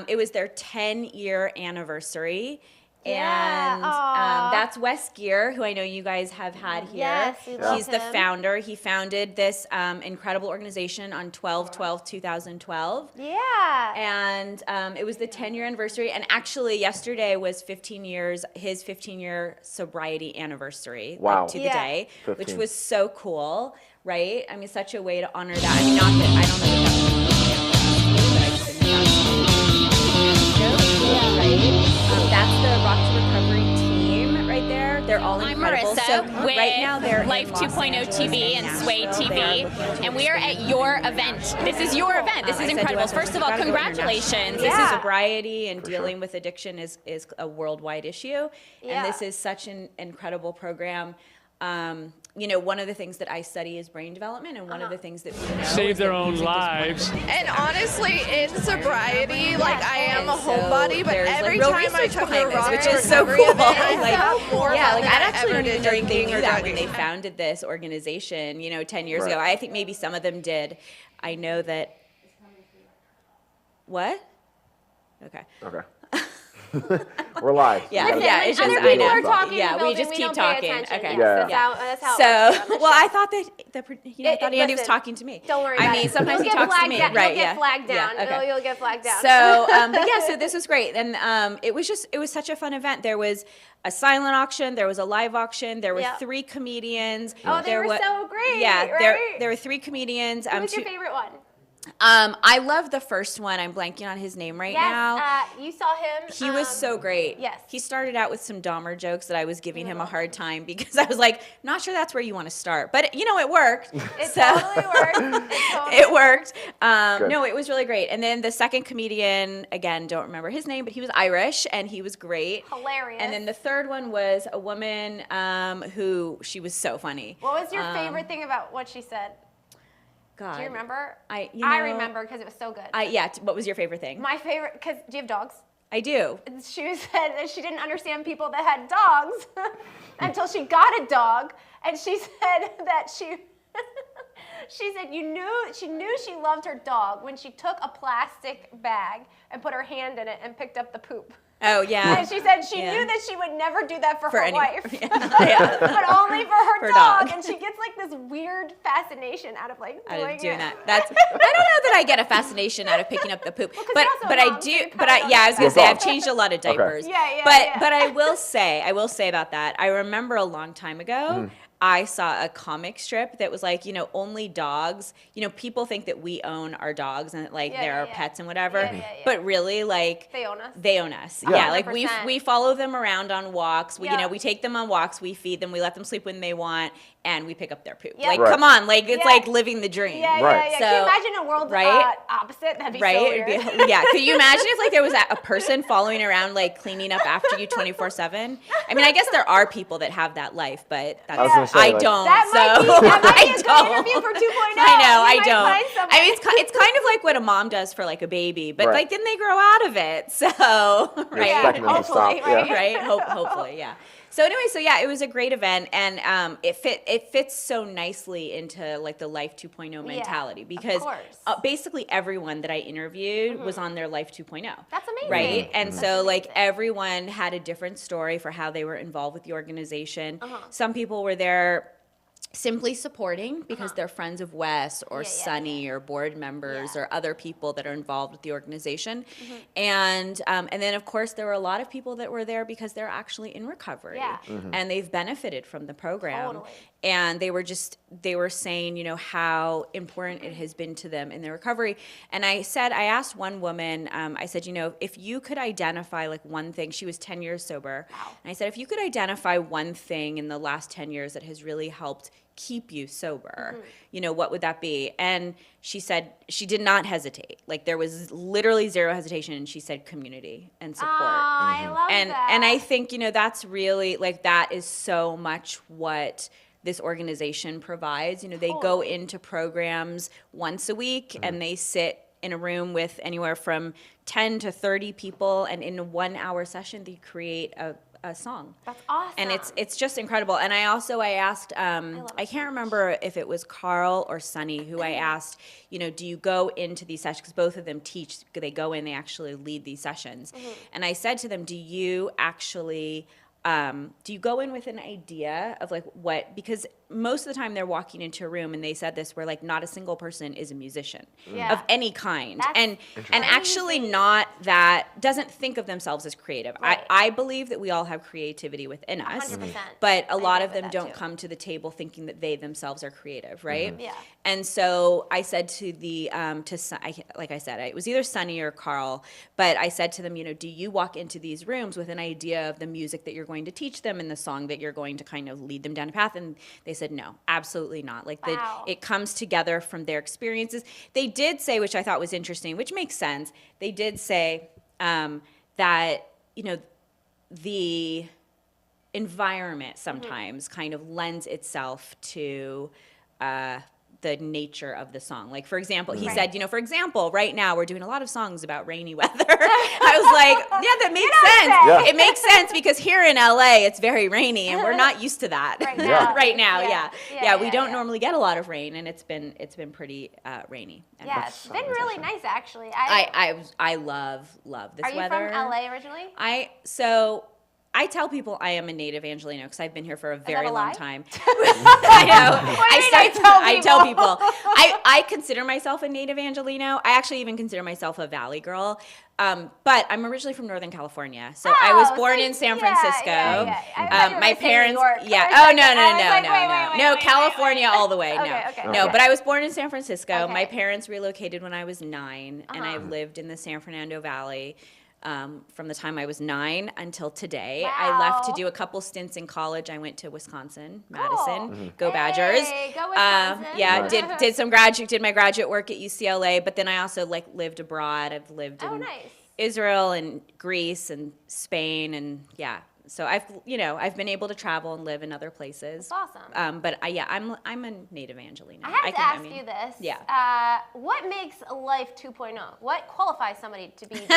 it was their 10-year anniversary. Yeah, And aw. that's Wes Geer, who I know you guys have had here. Yes, we love He's the him. founder. He founded this incredible organization on 12/12/2012. Yeah. And it was the 10-year anniversary. And actually, yesterday was his 15-year sobriety anniversary. Wow. To the Yeah. day, 15. which was so cool, right? I mean, such a way to honor that. I mean, not that I don't know that that's right? That's the Rock to Recovery team right there. They're all I'm incredible. Marissa So with right now they're Life in Los 2.0 Angeles TV and Nashville. Sway They are TV, looking to and we are at your event. This is your event. This I is said to incredible. Wes, I was First of like, all, "You gotta go congratulations. international." Yeah. Sobriety and dealing with addiction is a worldwide issue, Yeah. and this is such an incredible program. One of the things that I study is brain development, and one of the things that we know Save is their that own music is one of lives. the things And that honestly, in sobriety, like I am a And so homebody, but there's, like, every real time I research took a behind this, rock which to is so recovery cool. event, I Like, felt more yeah, fun like than I I actually ever don't did even know if they drinking knew or that when drugging. they founded this organization, 10 years Right. ago. I think maybe some of them did. I know that. What? Okay. Okay. We're live. Yeah, We gotta- yeah, Listen, it's when just- other I people know. are talking Yeah, in the we building, just we keep don't pay talking. attention. Okay. Yes, Yeah. that's how So, it works on the well, show. I thought that I thought Andy was listen, talking to me. Don't worry I about mean, it. sometimes You'll he get talks to flagged me. down. Right? You'll get Yeah. flagged down. Yeah, okay. You'll get flagged down. So, but yeah, so this was great, and it was such a fun event. There was a silent auction, there was a live auction, there were Yeah. 3 comedians. Oh, they there were so great, Yeah, right? there were 3 comedians. Who's your two- favorite one? I love the first one. I'm blanking on his name right Yes, now. you saw him. He was so great. yes. He started out with some Dahmer jokes that I was giving him a hard time because I was like, not sure that's where you want to start. But, it worked. It So- totally worked. It worked. Good. No, it was really great. And then the second comedian, again, don't remember his name, but he was Irish and he was great. Hilarious. And then the third one was a woman who she was so funny. What was your favorite thing about what she said? God. Do you remember? I remember because it was so good. What was your favorite thing? My favorite, because do you have dogs? I do. She said that she didn't understand people that had dogs until she got a dog, and she said that she said she knew she loved her dog when she took a plastic bag and put her hand in it and picked up the poop. Oh, yeah. And she said she Yeah. knew that she would never do that for her any- wife, Yeah. but only for her For a dog. dog. And she gets like this weird fascination out of like Out doing of doing it. that. That's. I don't know that I get a fascination out of picking up the poop, 'cause but you're also a but I mom, so do. you But probably I don't yeah, I was gonna know. say I've changed a lot of diapers. Yeah, But I will say about that. I remember a long time ago. I saw a comic strip that was like, only dogs. People think that we own our dogs and that, like Yeah, they're yeah, our yeah. pets and whatever. Yeah, yeah, yeah. But really, like They own us. They own us. Yeah. Yeah, like 100%. we follow them around on walks. We Yeah. we take them on walks. We feed them. We let them sleep when they want, and we pick up their poop. Yeah. Like, Right. come on, like it's Yeah. like living the dream. Yeah, Right. yeah. Can you So- imagine a world right? opposite? That'd be so Right? weird. It'd be- yeah. Could you imagine if like there was a person following around like cleaning up after you 24/7? I mean, I guess there are people that have that life, but that's, I was gonna say, I like- don't. That might so be a good I interview for 2.0. I know. You I might don't. find someone. I mean, it's kind of like what a mom does for like a baby, but Right. like then they grow out of it. So right. Yeah, expecting them to stop. hopefully, right? Yeah. Right? Hopefully, yeah. So anyway, it was a great event, and it fits so nicely into like the Life 2.0 mentality because course. basically everyone that I interviewed was on their Life 2.0. That's amazing. Right? And That's so like amazing. everyone had a different story for how they were involved with the organization. Uh-huh. Some people were there simply supporting because they're friends of Wes or Yeah, yeah, Sunny or board members Yeah. or other people that are involved with the organization. Mm-hmm. And then of course there were a lot of people that were there because they're actually in recovery Yeah. and they've benefited from the program. Totally. and they were saying, you know, how important it has been to them in their recovery. And I asked one woman, I said, you know, if you could identify like one thing, she was 10 years sober. Wow. And I said, if you could identify one thing in the last 10 years that has really helped keep you sober, you know, what would that be? And she said she did not hesitate. Like there was literally zero hesitation. And she said community and support. Oh, I love that. And I think, you know, that's really like, that is so much what this organization provides. You know, they go into programs once a week and they sit in a room with anywhere from 10 to 30 people, and in a 1 hour session they create a song. That's awesome. And it's just incredible. And I asked, I can't remember if it was Carl or Sunny who I asked, you know, do you go into these sessions? Because both of them teach, they go in, they actually lead these sessions. And I said to them, do you actually, do you go in with an idea of like what, because most of the time they're walking into a room, and they said this, where like not a single person is a musician of any kind. That's and actually not that, doesn't think of themselves as creative. Right. I believe that we all have creativity within us, 100%. but a lot agree of with them that don't too. come to the table thinking that they themselves are creative, right? Yeah. And so I said to the, like I said, it was either Sunny or Carl, but I said to them, you know, do you walk into these rooms with an idea of the music that you're going to teach them and the song that you're going to kind of lead them down a path? And they said, no, absolutely not. Like Wow. it comes together from their experiences. They did say, which I thought was interesting, which makes sense. They did say that, you know, the environment sometimes kind of lends itself to the nature of the song. Like, for example, he said, you know, for example, right now we're doing a lot of songs about rainy weather. I was like, yeah, that makes sense. Yeah. It makes sense because here in LA, it's very rainy and we're not used to that. Right now. Right now, Yeah. yeah. Yeah, We yeah, don't yeah. normally get a lot of rain, and it's been pretty rainy. And Yeah, it's been really nice actually. I love this Are you weather. from LA originally? I tell people I am a native Angelino because I've been here for a very a long lie? time. I know. I tell people. I consider myself a native Angelino. I actually even consider myself a Valley girl. But I'm originally from Northern California. So I was born in San Francisco. Yeah. I thought you were My gonna say New parents, York. yeah. I was Oh, like- no. I was like, wait, No, wait, California wait. all the way. Okay. No, but I was born in San Francisco. Okay. My parents relocated when I was 9, and Uh-huh. I've lived in the San Fernando Valley from the time I was 9 until today. I left to Wow. do a couple stints in college. I went to Wisconsin, Madison. Go Badgers. Hey, go Wisconsin. Yeah, Nice. did my graduate work at UCLA, but then I also like lived abroad. I've lived Oh, in nice. Israel and Greece and Spain, and yeah. So I've been able to travel and live in other places. That's awesome. But I'm a native Angelino. I have to ask mean, you this. Yeah. What makes life 2.0? What qualifies somebody to be 2.0?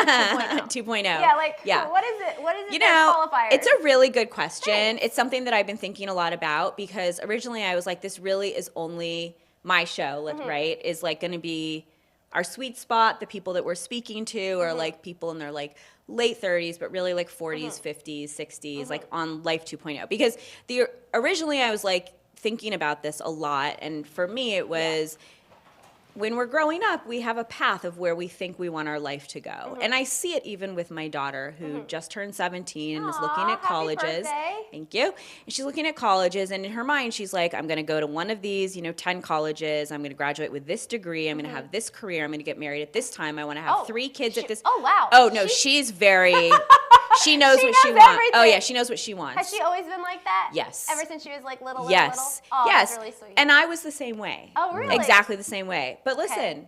2.0. Yeah, like Yeah. what is it? What is it You that know, qualifiers? it's a really good question. It's something that I've been thinking a lot about, because originally I was like, this really is only my show, like, right? Is like going to be our sweet spot. The people that we're speaking to are like people in their like late 30s, but really like 40s, 50s, 60s, like on Life 2.0. Because originally I was like thinking about this a lot, and for me it was, when we're growing up, we have a path of where we think we want our life to go. And I see it even with my daughter, who just turned 17 and is looking Aw, at happy colleges. birthday. Thank you. And she's looking at colleges, and in her mind, she's like, I'm going to go to one of these, 10 colleges. I'm going to graduate with this degree. I'm going to have this career. I'm going to get married at this time. I want to have Oh, 3 kids at this. oh, wow. Oh, no, she's very, she knows She what she knows wants. Oh, everything. yeah, she knows what she wants. Has she always been like that? Yes. Ever since she was like little, Yes. little? Oh, yes. that's really sweet. And I was the same way. Oh, really? Exactly the same way. But listen,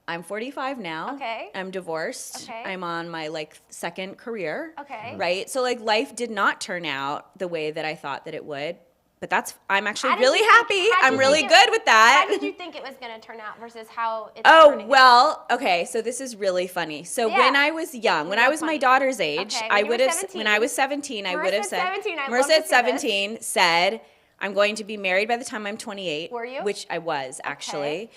I'm 45 now. Okay. I'm divorced. Okay. I'm on my second career. Okay. Right? So life did not turn out the way that I thought that it would. But I'm actually How did really you think- happy. how did I'm you really think good with that. How did you think it was going to turn out versus how it's Oh, turning out? well, okay, so this is really funny. So Yeah. when I was young, when I was my funny. daughter's age, Okay, I when you would were have, 17. when I was 17, I Marissa would have at said, 17, I'd love Marissa to at see 17 said, I'm going to be married by the time I'm 28. Were you? Which I was, actually.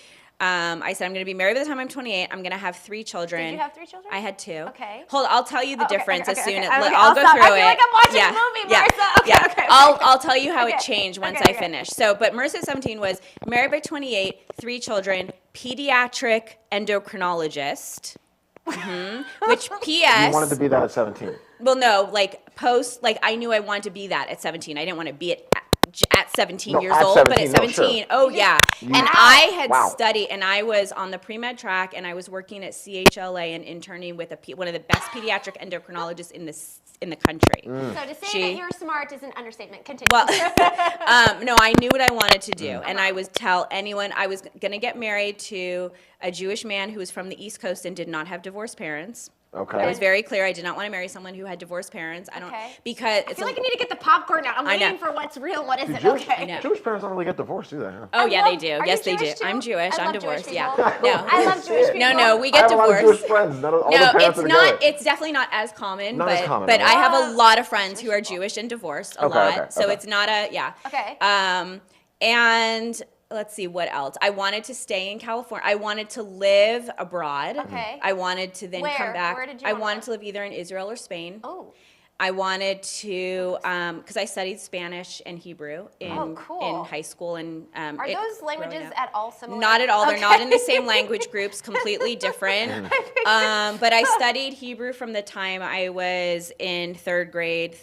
I said, I'm going to be married by the time I'm 28. I'm going to have 3 children. Did you have 3 children? I had 2. Okay. Hold, I'll tell you the Okay, difference okay, as soon okay, as okay. I'll go stop. through it. I feel like I'm watching a movie, Marissa. Okay, yeah. okay. I'll tell you how it Okay, changed once okay, I okay. finish. So, but Marissa at 17 was married by 28, 3 children, pediatric endocrinologist. Which P.S. You wanted to be that at 17. Well, no, post, I knew I wanted to be that at 17. I didn't want to be it at 17 No, years at old, but at 17, no, 17, sure. oh yeah. And Wow. I had Wow. studied, and I was on the pre-med track, and I was working at CHLA and interning with one of the best pediatric endocrinologists in the country. Mm. So to say She- that you're smart is an understatement. Continue. Well, no, I knew what I wanted to do, and I would tell anyone I was going to get married to a Jewish man who was from the East Coast and did not have divorced parents. Okay. I was very clear. I did not want to marry someone who had divorced parents. I don't Okay. because I it's feel like I need to get the popcorn out. I'm I know. waiting for what's real and what isn't. Jewish, Okay. know. Jewish parents don't really get divorced, do they? Huh? Oh I yeah, love- they do. are Yes, you they do. Jewish too? I'm Jewish. I I'm love Jewish divorced. Yeah. people. No. I love Jewish people. No, we I get have a lot of divorced. Jewish friends. None of, all No, the parents it's are not. together. It's definitely not as common. Not but as common, but right? I have a Love lot of friends Jewish who are people. Jewish and divorced a Okay, lot. okay, So okay. it's not a yeah. Okay. And let's see what else. I wanted to stay in California. I wanted to live abroad. Okay. I wanted to then Where? come back. Where did you I wanna wanted live? to live either in Israel or Spain. Oh. I wanted to, because I studied Spanish and Hebrew in cool. high school and Are it- those growing languages up. at all similar? Not at all. They're Okay. not in the same language groups. Completely different. But I studied Hebrew from the time I was in third grade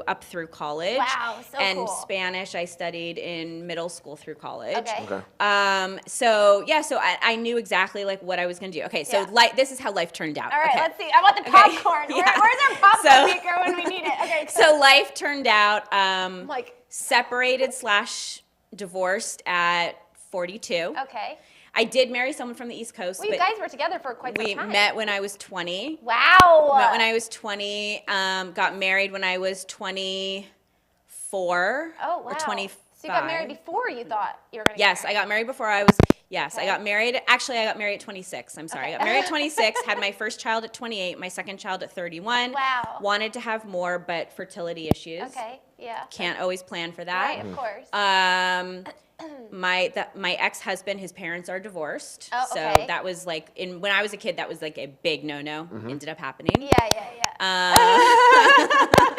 up through college. Wow, so and cool. Spanish I studied in middle school through college. Okay. Okay. So I knew exactly like what I was gonna do. Okay, so Yeah. this is how life turned out. All right, okay. let's see. I want the Okay. popcorn. Yeah. Where's our popcorn So- maker when we need it? Okay. So life turned out like, separated / divorced at 42. okay. I did marry someone from the East Coast, Well, you but guys were together for quite some we time. met when I was 20. Wow. Met when I was 20. Got married when I was 24. Oh, wow. Or 25. So you got married before you thought you were going to Yes, I got married before I was. Yes, I Okay. got married. Actually, I got married at 26. I'm sorry. I got married at 26. Had my first child at 28. My second child at 31. Wow. Wanted to have more, but fertility issues. Okay, yeah. Can't always plan for Right, that. of course. My ex-husband, his parents are divorced. Oh, So okay. that was like when I was a kid, that was like a big no-no. Ended up happening. yeah.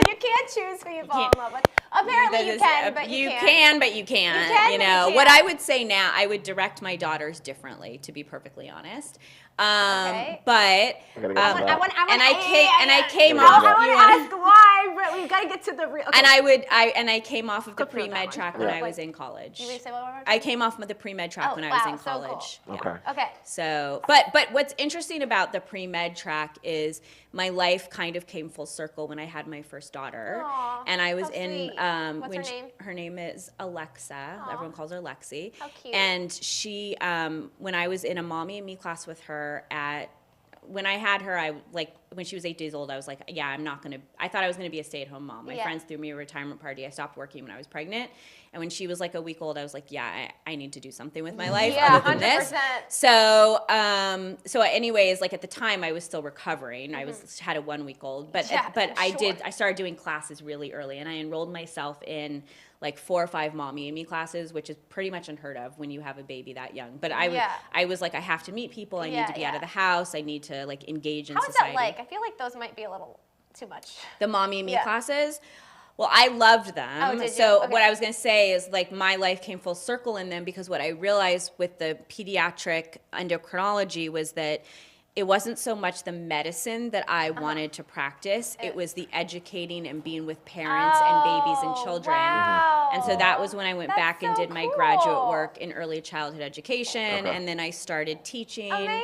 You can't choose who you fall in love with. Apparently you can, but you can't. but you can't. You can, You but know you what can't. I would say now. I would direct my daughters differently, to be perfectly honest. Okay. But I gotta get to that. and I came Yeah, off. yeah. you I wanna- want to ask why, but we've got to get to the real. Okay. and I came off of the Go through that pre-med one. track when Yeah. I was in college. You want to say one more? I came off of the pre-med track Oh, when I was wow, in so cool. college. Yeah. Okay. Okay. So, but what's interesting about the pre-med track is my life kind of came full circle when I had my first daughter, Aw, and I was how in. sweet. What's when her name? her name is Alexa. Everyone calls her Lexi. How cute. And she, when I was in a mommy and me class with her when I had her, when she was 8 days old, I was like, yeah, I thought I was gonna be a stay-at-home mom. My Yeah. friends threw me a retirement party. I stopped working when I was pregnant. And when she was like a week old, I was like, yeah, I need to do something with my life Yeah, other than this. 100%. So anyways, like at the time I was still recovering. I had a 1 week old, but Yeah, sure. I started doing classes really early, and I enrolled myself in like 4 or 5 mommy and me classes, which is pretty much unheard of when you have a baby that young. But Yeah. I was like, I have to meet people. I need to be out of the house. I need to like engage in How is society. that like? I feel like those might be a little too much. The mommy and me Yeah. classes. Well, I loved them. Oh, did you? So Okay. what I was going to say is like my life came full circle in them, because what I realized with the pediatric endocrinology was that it wasn't so much the medicine that I wanted to practice. It was the educating and being with parents and babies and Oh, children. wow. And so that was when I went That's back and so did my graduate cool. work in early childhood education, Okay. and then I started teaching. Amazing.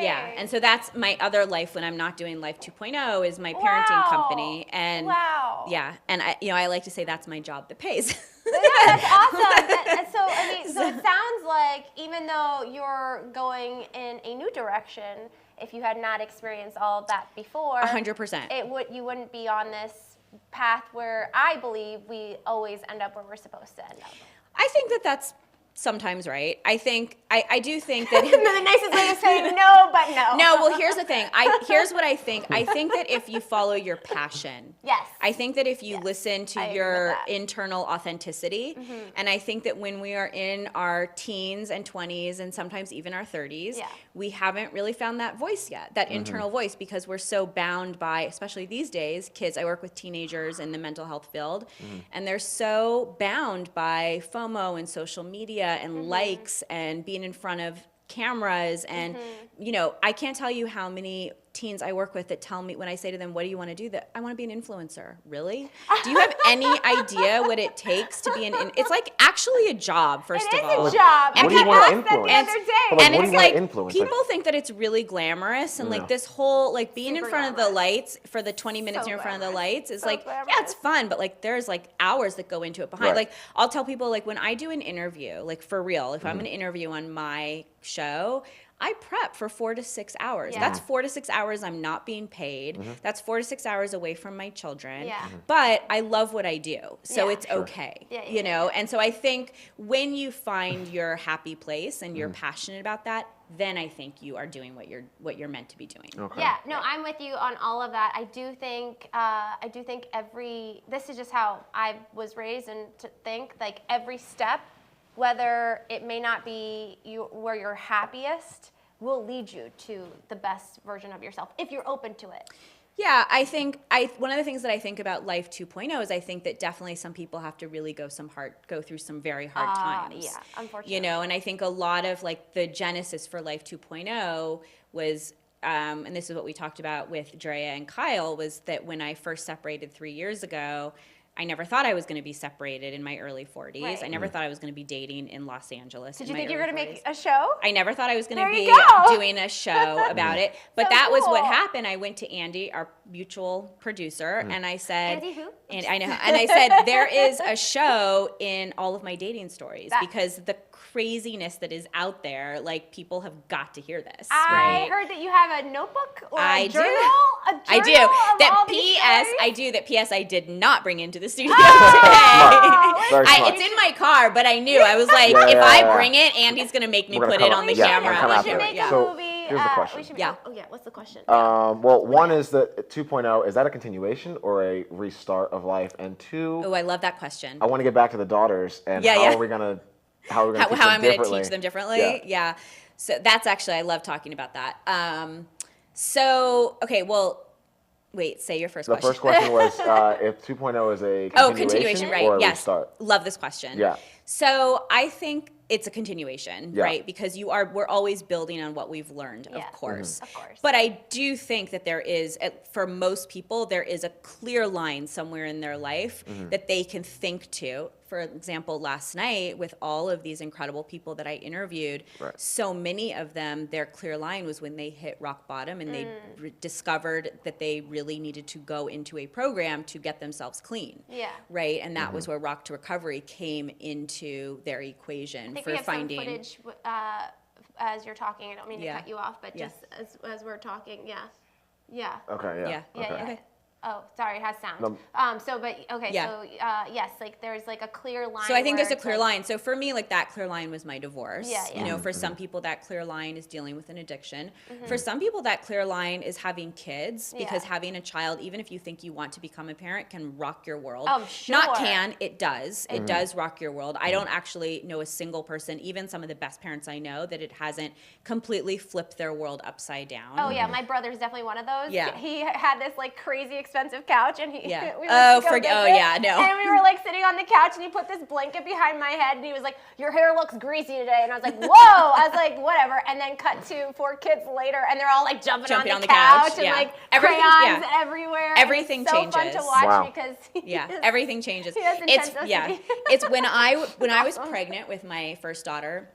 Yeah, and so that's my other life when I'm not doing Life 2.0 is my parenting Wow. company. And Wow. yeah, and I like to say that's my job that pays. Yeah, that's awesome. And so, I mean, so it sounds like even though you're going in a new direction, if you had not experienced all of that before, 100%. you wouldn't be on this path where I believe we always end up where we're supposed to end up. I think that that's sometimes right. I do think that The nicest way to say no, but no. No, well, here's the thing. Here's what I think. I think that if you follow your passion, Yes. I think that if you listen to I agree with your that. internal authenticity, and I think that when we are in our teens and 20s and sometimes even our 30s, Yeah. we haven't really found that voice yet, that internal voice, because we're so bound by, especially these days, kids. I work with teenagers in the mental health field, and they're so bound by FOMO and social media and likes and being in front of cameras. And, I can't tell you how many teens I work with that tell me, when I say to them, what do you want to do? That I want to be an influencer. Really? Do you have any idea what it takes to be it's like actually a job, first of all. It is a job. What I do you kept want to asking that influence? the other day. But, like, And what do it's you wanna like influence? people think that it's really glamorous and like this whole like being in Super front of the glamorous. lights for the 20 minutes So you're in front of the glamorous. lights is So like yeah, glamorous. it's fun, but like there's like hours that go into it behind. Right. Like I'll tell people like when I do an interview, like for real, if Mm-hmm. I'm going to interview on my show, I prep for 4 to 6 hours. Yeah. That's 4 to 6 hours I'm not being paid. That's 4 to 6 hours away from my children. Yeah. But I love what I do, so Yeah. it's okay. Yeah, yeah, you know, yeah. and so I think when you find your happy place and Mm-hmm. you're passionate about that, then I think you are doing what you're meant to be doing. Okay. Yeah, no, I'm with you on all of that. I do think this is just how I was raised, and to think like every step, whether it may not be where you're happiest, will lead you to the best version of yourself if you're open to it. Yeah, I think one of the things that I think about Life 2.0 is I think that definitely some people have to really go through some very hard times. Yeah, unfortunately. You know, and I think a lot of like the genesis for Life 2.0 was, and this is what we talked about with Drea and Kyle, was that when I first separated 3 years ago, I never thought I was going to be separated in my early 40s. Right. I never thought I was going to be dating in Los Angeles. Did in you my think you were early going to 40s. make a show? I never thought I was going There to you be go. doing a show about it. But So that was what cool. happened. I went to Andy, our mutual producer, and I said, Andy who? And I know, and I said, there is a show in all of my dating stories That- because the craziness that is out there, like people have got to hear this, I right? heard that you have a notebook or I a do. journal. I do. Of That all these P.S. stories? I do. That P.S. I did not bring into the studio Oh, Very today. smart. It's in my car, but I knew. I was like, Yeah, if yeah, I yeah. bring it, Andy's gonna make me We're gonna put it come on up- the yeah, camera. we'll come we after should it. make Yeah. a So, movie. here's the question. We should Yeah. make, oh yeah, what's the question? Well, one is that 2.0, is that a continuation or a restart of life? And two, Oh, I love that question. I want to get back to the daughters and Yeah, how yeah. are we gonna teach How them I'm going to differently? teach them differently. Yeah. Yeah. So that's actually, I love talking about that. So, okay, well, wait, say your first The question. first question was if 2.0 is a Oh, continuation, continuation, right. or a Yes. restart. Love this question. Yeah. So I think it's a continuation, Yeah. right? Because we're always building on what we've learned, Yeah. of course. Of course. But I do think that there is, for most people, there is a clear line somewhere in their life that they can think to. For example, last night with all of these incredible people that I interviewed, Right. so many of them, their clear line was when they hit rock bottom and they discovered that they really needed to go into a program to get themselves clean. Yeah. Right, and that was where Rock to Recovery came into their equation I think for we have finding. some footage as you're talking. I don't mean to Yeah. cut you off, but Yeah. just as we're talking, yeah. Yeah. Okay, yeah. Yeah. Yeah, Okay. yeah. Okay. Oh, sorry, it has sound. No. Okay, Yeah. so yes, like there's like a clear line. So I think where there's a it's clear like- line. So for me, like that clear line was my divorce. Yeah, You yeah. know, for some people that clear line is dealing with an addiction. Mm-hmm. For some people that clear line is having kids because Yeah. having a child, even if you think you want to become a parent, can rock your world. Oh, Not sure. can, it does. It does rock your world. I don't actually know a single person, even some of the best parents I know, that it hasn't completely flipped their world upside down. Oh yeah, my brother's definitely one of those. Yeah. He had this like crazy expensive couch, and he Yeah. we Oh, went to go oh, visit, yeah, no. And we were like sitting on the couch, and he put this blanket behind my head, and he was like, "Your hair looks greasy today," and I was like, "Whoa!" I was like, "Whatever." And then cut to 4 kids later, and they're all like jumping Jumping on on the the couch, couch, and yeah. like Everything- crayons yeah. everywhere. and Everything it's so fun changes. to watch Wow. because Yeah, he everything changes. he has It's intense yeah. OCD. It's when I was awesome. pregnant with my first daughter,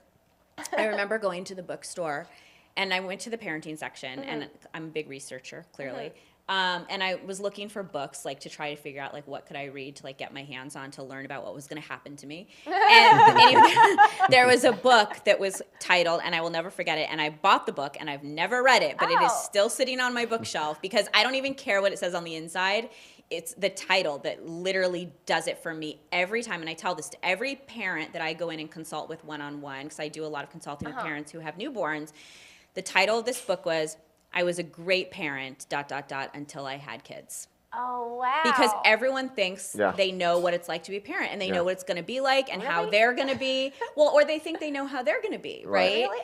I remember going to the bookstore and I went to the parenting section and I'm a big researcher, clearly. And I was looking for books like to try to figure out like what could I read to like get my hands on to learn about what was going to happen to me. And anyway, there was a book that was titled, and I will never forget it. And I bought the book and I've never read it, but it is Oh. still sitting on my bookshelf because I don't even care what it says on the inside. It's the title that literally does it for me every time. And I tell this to every parent that I go in and consult with one-on-one, because I do a lot of consulting with parents who have newborns. The title of this book was, I was a great parent, ... until I had kids. Oh wow. Because everyone thinks Yeah. they know what it's like to be a parent, and they Yeah. know what it's going to be like and how Really? they're going to be. Well, or they think they know how they're going to be, Right. right? Really?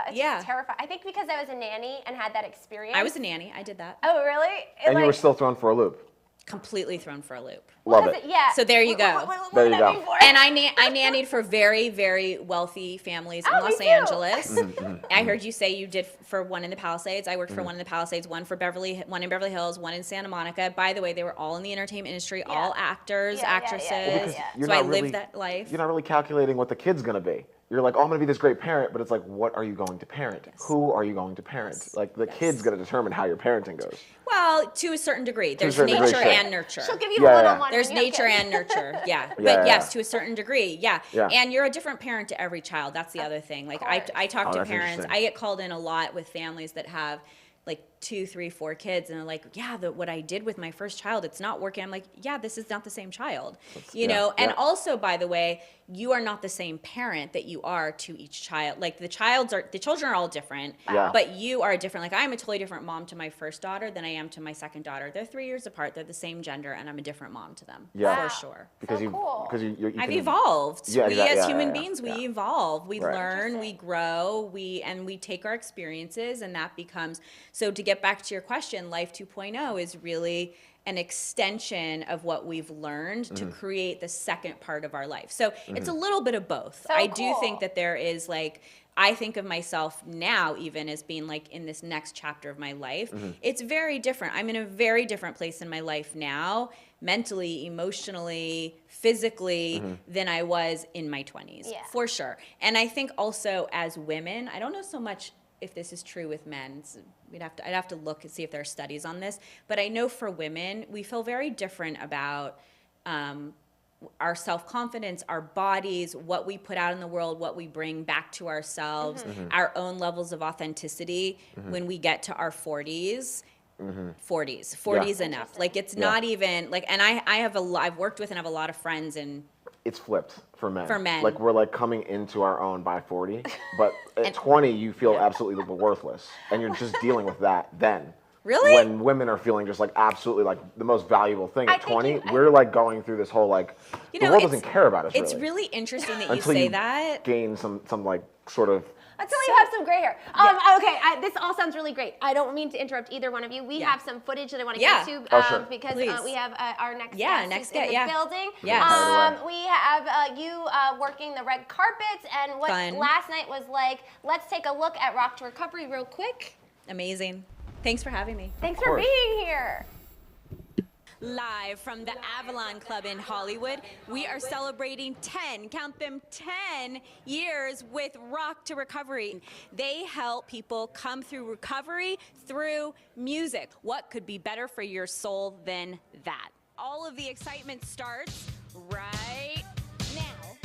It's Yeah. just terrifying. I think because I was a nanny and had that experience. I was a nanny. I did that. Oh really? And you were still thrown for a loop. completely thrown for a loop. Love Because it. Yeah. So there you go. What There you would that go. be for? And I nannied for very, very wealthy families in Oh, me Los too. Angeles. Mm-hmm, I heard you say you did for one in the Palisades. I worked for one in the Palisades, one in Beverly Hills, one in Santa Monica. By the way, they were all in the entertainment industry, all actors, Yeah, yeah, yeah. actresses. Well, Because you're So I not lived really- that life. You're not really calculating what the kid's gonna be. You're like, oh, I'm gonna be this great parent, but it's like, what are you going to parent? Who are you going to parent? Like the kid's gonna determine how your parenting goes. Well, to a certain degree. There's certain degree, nature sure. and nurture. She'll give you Yeah, a yeah. one-on-one. There's when you have nature kids. and nurture, yeah. But yeah. yes, to a certain degree, yeah. Yeah. And you're a different parent to every child. That's the other thing. Like I talk Oh, to that's parents. interesting. I get called in a lot with families that have like 2, 3, 4 kids, and they're like, yeah, what I did with my first child, it's not working. I'm like, yeah, this is not the same child, you know. And yeah. also, by the way, you are not the same parent that you are to each child. Like the children are all different, Yeah. but you are different. Like I'm a totally different mom to my first daughter than I am to my second daughter. They're 3 years apart. They're the same gender, and I'm a different mom to them. Yeah. For sure. Because cool. you I've can- evolved. Yeah, We exactly. as Yeah, human yeah, beings, we yeah. evolve. We Right. learn, we grow, we take our experiences, and that becomes. So to get back to your question, Life 2.0 is really an extension of what we've learned to Mm-hmm. create the second part of our life. So it's a little bit of both. So I do cool. think that there is like. I think of myself now even as being like in this next chapter of my life. Mm-hmm. It's very different. I'm in a very different place in my life now, mentally, emotionally, physically, Mm-hmm. than I was in my 20s, Yeah. for sure. And I think also as women, I don't know so much if this is true with men. I'd have to look and see if there are studies on this. But I know for women, we feel very different about our self-confidence, our bodies, what we put out in the world, what we bring back to ourselves, our own levels of authenticity when we get to our 40s. 40s and up. Like it's not even like, and I've worked with and have a lot of friends and It's flipped for men. For men. Like we're like coming into our own by 40, but at 20 you feel absolutely worthless, and you're just dealing with that then. Really? When women are feeling just like absolutely like the most valuable thing I at think 20, we're like going through this whole like You the know, world it's- doesn't care about us. it's really, really interesting that you until say you that. gain some like sort of. Until you have some gray hair. Okay, this all sounds really great. I don't mean to interrupt either one of you. We Yeah. have some footage that I want to Yeah. get to Oh, sure. because Please. we have our next Yeah, guest next who's in guest, the yeah. building. Yes. Right away. We have you working the red carpets, and what Fun. last night was like. Let's take a look at Rock to Recovery real quick. Amazing. Thanks for having me. Thanks for course. being here. Live from the Avalon Club in Hollywood, we are celebrating 10 years with Rock to Recovery. They help people come through recovery through music. What could be better for your soul than that? All of the excitement starts right now.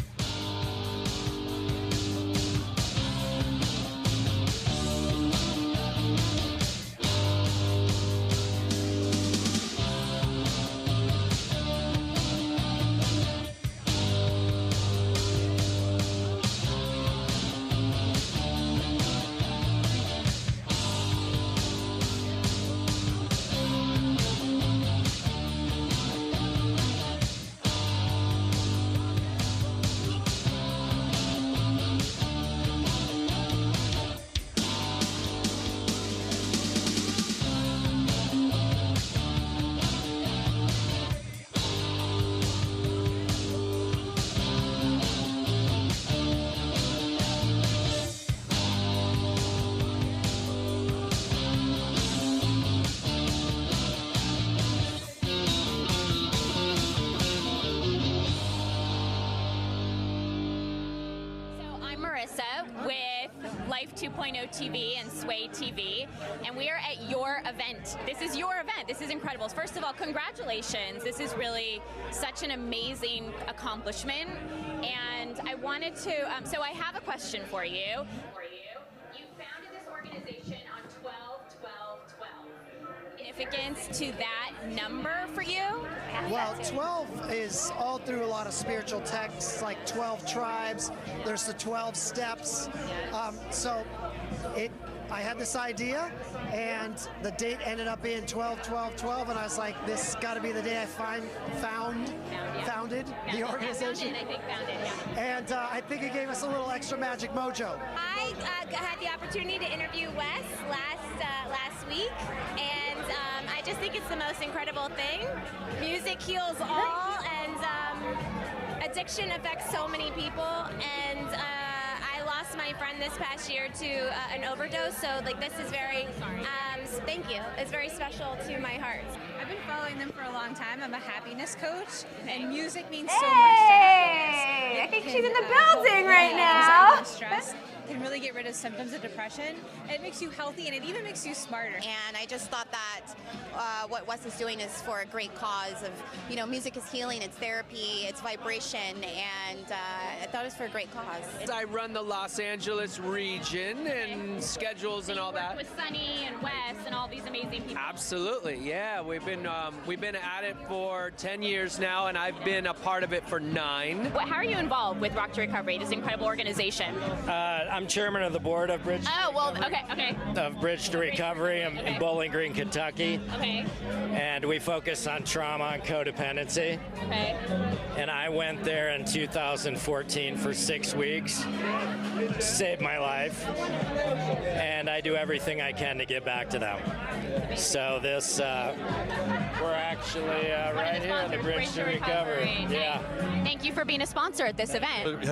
So I'm Marissa with Life 2.0 TV and Sway TV, and we are at your event. This is your event. This is incredible. First of all, congratulations. This is really such an amazing accomplishment. And I wanted to, so I have a question for you. You founded this organization on 12/12/12. Significance to that number for you? Well, 12 is all through a lot of spiritual texts, like 12 tribes. There's the 12 steps. I had this idea, and the date ended up being 12/12/12, and I was like, this got to be the day I founded the organization. And I think it gave us a little extra magic mojo. I had the opportunity to interview Wes last week, and I just think it's the most incredible thing. Music heals all, and addiction affects so many people. And I lost my friend this past year to an overdose, so like this is very, thank you. It's very special to my heart. I've been following them for a long time. I'm a happiness coach, and music means so much to happiness. Hey, I think It she's in can, the building right help now. anxiety and stress. Can really get rid of symptoms of depression. It makes you healthy, and it even makes you smarter. And I just thought that what Wes is doing is for a great cause of, music is healing, it's therapy, it's vibration, and I thought it was for a great cause. I run the Los Angeles region and schedules and all that. With Sunny and Wes and all these amazing people. Absolutely, yeah. We've been at it for 10 years now, and I've been a part of it for 9. How are you involved with Rock to Recovery, this incredible organization? I'm chairman of the board of Bridge. Oh, well, okay. Of Bridge to Recovery in Bowling Green, Kentucky. Okay. And we focus on trauma and codependency. Okay. And I went there in 2014 for 6 weeks, saved my life, and I do everything I can to get back to them. So this, we're actually right here at the Bridge to Recovery. Yeah. Thank you for being a sponsor at this event.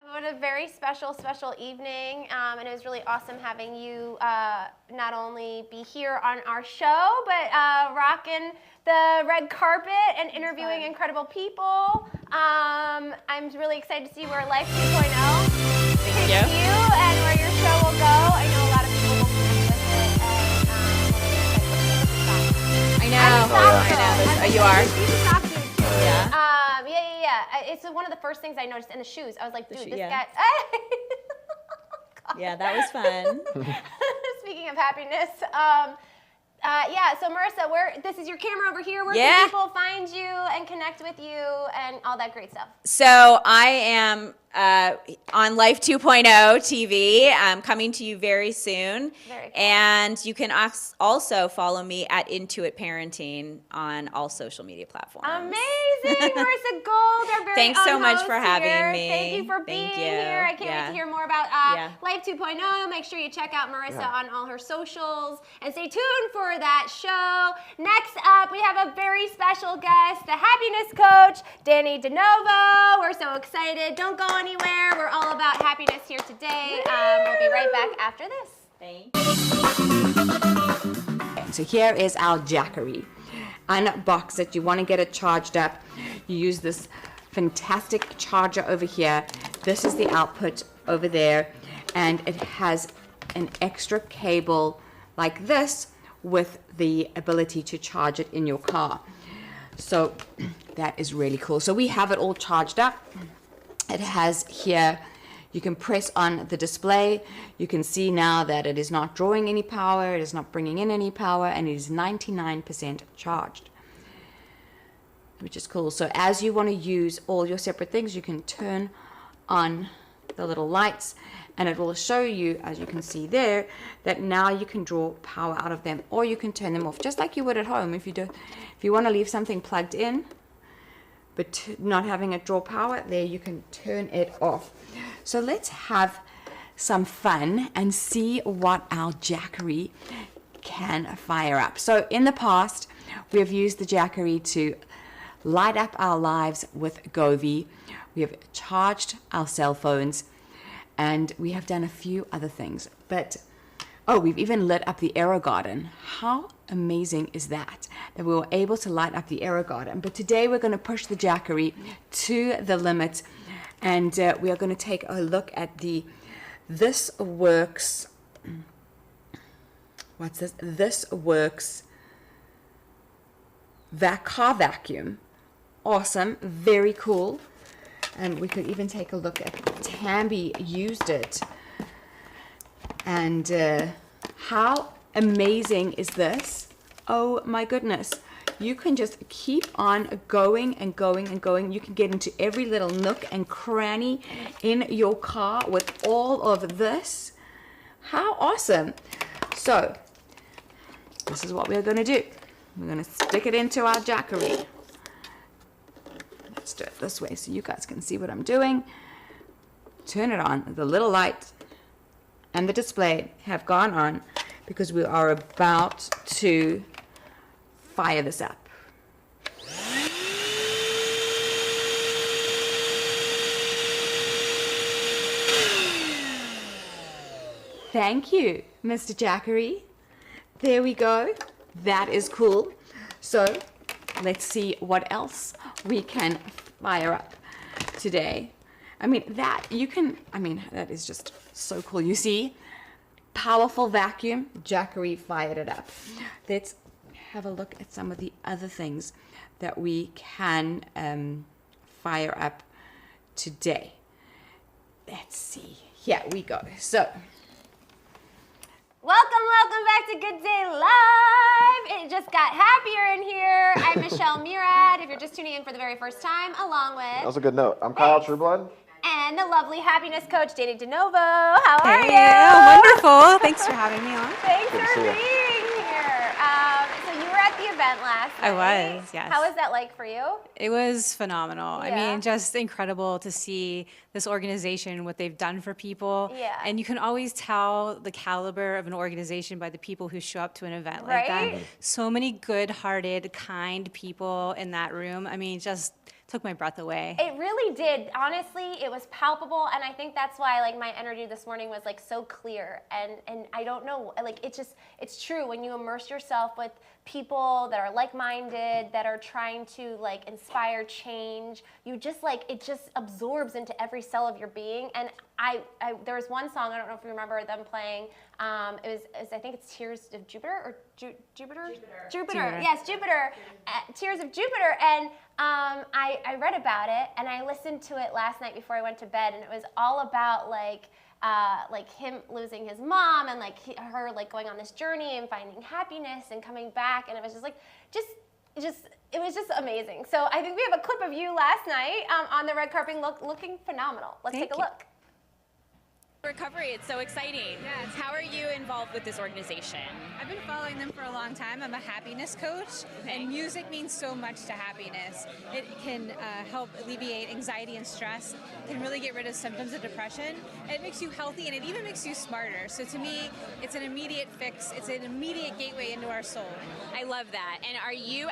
What a very special evening, and it was really awesome having you not only be here on our show, but rocking the red carpet and interviewing incredible people. I'm really excited to see where Life 2.0 takes you and where your show will go. I know a lot of people will connect with it, and I know. Oh, you are? Yeah. It's one of the first things I noticed in the shoes. I was like, dude, this guy. Yeah, that was fun. Speaking of happiness, so Marissa, this is your camera over here. Where Yeah. can people find you and connect with you and all that great stuff? So I am on Life 2.0 TV. I'm coming to you very soon. Very cool. And you can also follow me at Intuit Parenting on all social media platforms. Amazing, Marissa Gold, our very Thanks so own much host for having here. me. Thank you for being here. I can't wait to hear more about Life 2.0. Make sure you check out Marissa on all her socials and stay tuned for that show. Next up, we have a very special guest, the happiness coach, Danny DeNovo. We're so excited. Don't go anywhere. We're all about happiness here today. We'll be right back after this. Thank you. So here is our Jackery. Unbox it. You want to get it charged up. You use this fantastic charger over here. This is the output over there. And it has an extra cable like this with the ability to charge it in your car. So that is really cool. So we have it all charged up. It has here, you can press on the display. You can see now that it is not drawing any power, it is not bringing in any power, and it is 99% charged, which is cool. So as you want to use all your separate things, you can turn on the little lights, and it will show you, as you can see there, that now you can draw power out of them, or you can turn them off, just like you would at home. If you want to leave something plugged in, but not having it draw power, there you can turn it off. So let's have some fun and see what our Jackery can fire up. So in the past, we have used the Jackery to light up our lives with Govee. We have charged our cell phones, and we have done a few other things. But we've even lit up the AeroGarden. How amazing is that we were able to light up the AeroGarden? But today we're going to push the Jackery to the limit, and we are going to take a look at the This Works. What's this? This Works car vacuum. Awesome, very cool. And we could even take a look at Tambi used it. And how amazing is this? Oh my goodness. You can just keep on going and going and going. You can get into every little nook and cranny in your car with all of this. How awesome. So this is what we're going to do. We're going to stick it into our Jackery. Let's do it this way so you guys can see what I'm doing. Turn it on, the little light, and the display have gone on because we are about to fire this up. Thank you, Mr. Jackery. There we go. That is cool. So let's see what else we can fire up today. I mean, that is just so cool. You see, powerful vacuum, Jackery fired it up. Let's have a look at some of the other things that we can fire up today. Let's see. Here we go. So, welcome back to Good Day Live. It just got happier in here. I'm Michelle Murad, if you're just tuning in for the very first time, along with... That was a good note. I'm Kyle Trueblood. And the lovely happiness coach, Dani DeNovo. How are you? Wonderful. Thanks for having me on. Thanks for being here. So you were at the event last night. I was, yes. How was that like for you? It was phenomenal. Yeah. I mean, just incredible to see this organization, what they've done for people. Yeah. And you can always tell the caliber of an organization by the people who show up to an event like that. Right? So many good-hearted, kind people in that room. I mean, just took my breath away. It really did. Honestly, it was palpable, and I think that's why like my energy this morning was like so clear. And I don't know, like it's true when you immerse yourself with people that are like-minded, that are trying to like inspire change. You just like it just absorbs into every cell of your being. And there was one song, I don't know if you remember them playing. It was I think it's Tears of Jupiter or Jupiter. Yes, Jupiter. Tears of Jupiter. And I read about it and I listened to it last night before I went to bed, and it was all about like him losing his mom and like her like going on this journey and finding happiness and coming back, and it was just like it was just amazing. So I think we have a clip of you last night on the red carpet looking phenomenal. Let's take a look. Recovery, it's so exciting. Yes. How are you involved with this organization? I've been following them for a long time. I'm a happiness coach, and music means so much to happiness. It can help alleviate anxiety and stress, can really get rid of symptoms of depression. It makes you healthy, and it even makes you smarter. So to me, it's an immediate fix. It's an immediate gateway into our soul. I love that. And are you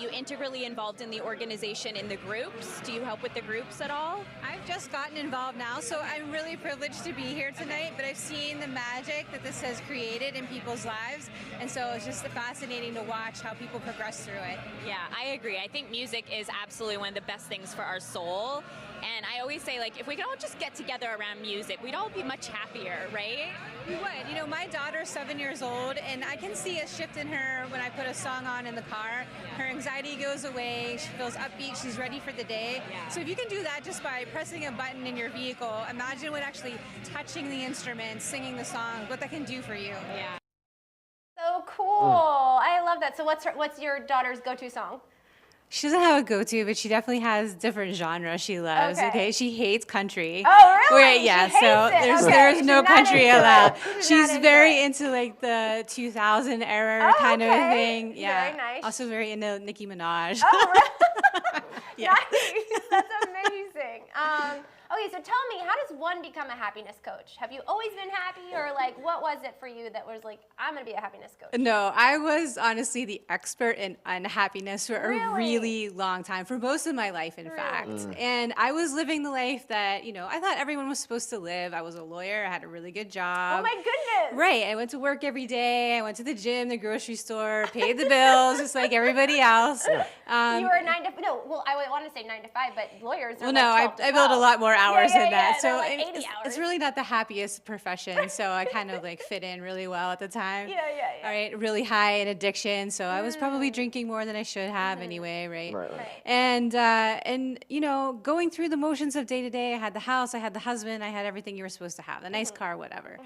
integrally involved in the organization, in the groups? Do you help with the groups at all? I've just gotten involved now, so I'm really privileged to be here tonight, but I've seen the magic that this has created in people's lives, and so it's just fascinating to watch how people progress through it. Yeah, I agree. I think music is absolutely one of the best things for our soul. And I always say, like, if we could all just get together around music, we'd all be much happier, right? We would. You know, my daughter's 7 years old, and I can see a shift in her when I put a song on in the car. Her anxiety goes away, she feels upbeat, she's ready for the day. Yeah. So if you can do that just by pressing a button in your vehicle, imagine what actually touching the instrument, singing the song, what that can do for you. Yeah. So cool. I love that. So what's your daughter's go-to song? She doesn't have a go-to, but she definitely has different genres she loves. Okay, she hates country. Oh, really? Right, yeah. She hates it. There's no country allowed. She's very into into like the 2000 era kind of thing. Yeah. Very nice. Also very into Nicki Minaj. Oh, right. Yeah. Nice. That's amazing. Okay, so tell me, how does one become a happiness coach? Have you always been happy, or like what was it for you that was like, I'm gonna be a happiness coach? No, I was honestly the expert in unhappiness for a really long time, for most of my life, in fact. And I was living the life that, you know, I thought everyone was supposed to live. I was a lawyer, I had a really good job. Oh my goodness. Right, I went to work every day, I went to the gym, the grocery store, paid the bills, just like everybody else. You were a 9 to, no, well, I want to say 9 to 5, but lawyers are well, like no, 12 to I built a 12. lot more hours than that. They're So like 80 hours. it's really not the happiest profession. So I kind of like fit in really well at the time. Yeah. All right, really high in addiction. So I was probably drinking more than I should have anyway, right? And you know, going through the motions of day to day, I had the house, I had the husband, I had everything you were supposed to have, the nice car, whatever.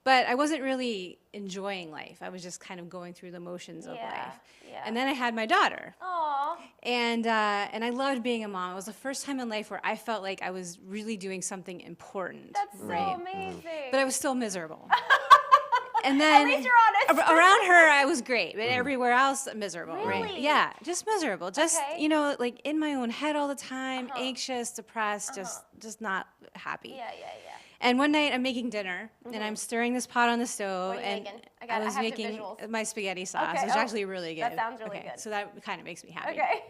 But I wasn't really enjoying life. I was just kind of going through the motions of life. And then I had my daughter. Aww. And I loved being a mom. It was the first time in life where I felt like I was really doing something important. That's so amazing. But I was still miserable. And then At least you're honest. around her, I was great, but everywhere else, miserable. Really? Right? Yeah, just miserable. Just you know, like in my own head all the time, anxious, depressed, just not happy. Yeah. And one night I'm making dinner and I'm stirring this pot on the stove. What are you and making? I was have the making visuals. my spaghetti sauce. Okay, It's oh, actually really good. that sounds really good. So that kind of makes me happy. Okay.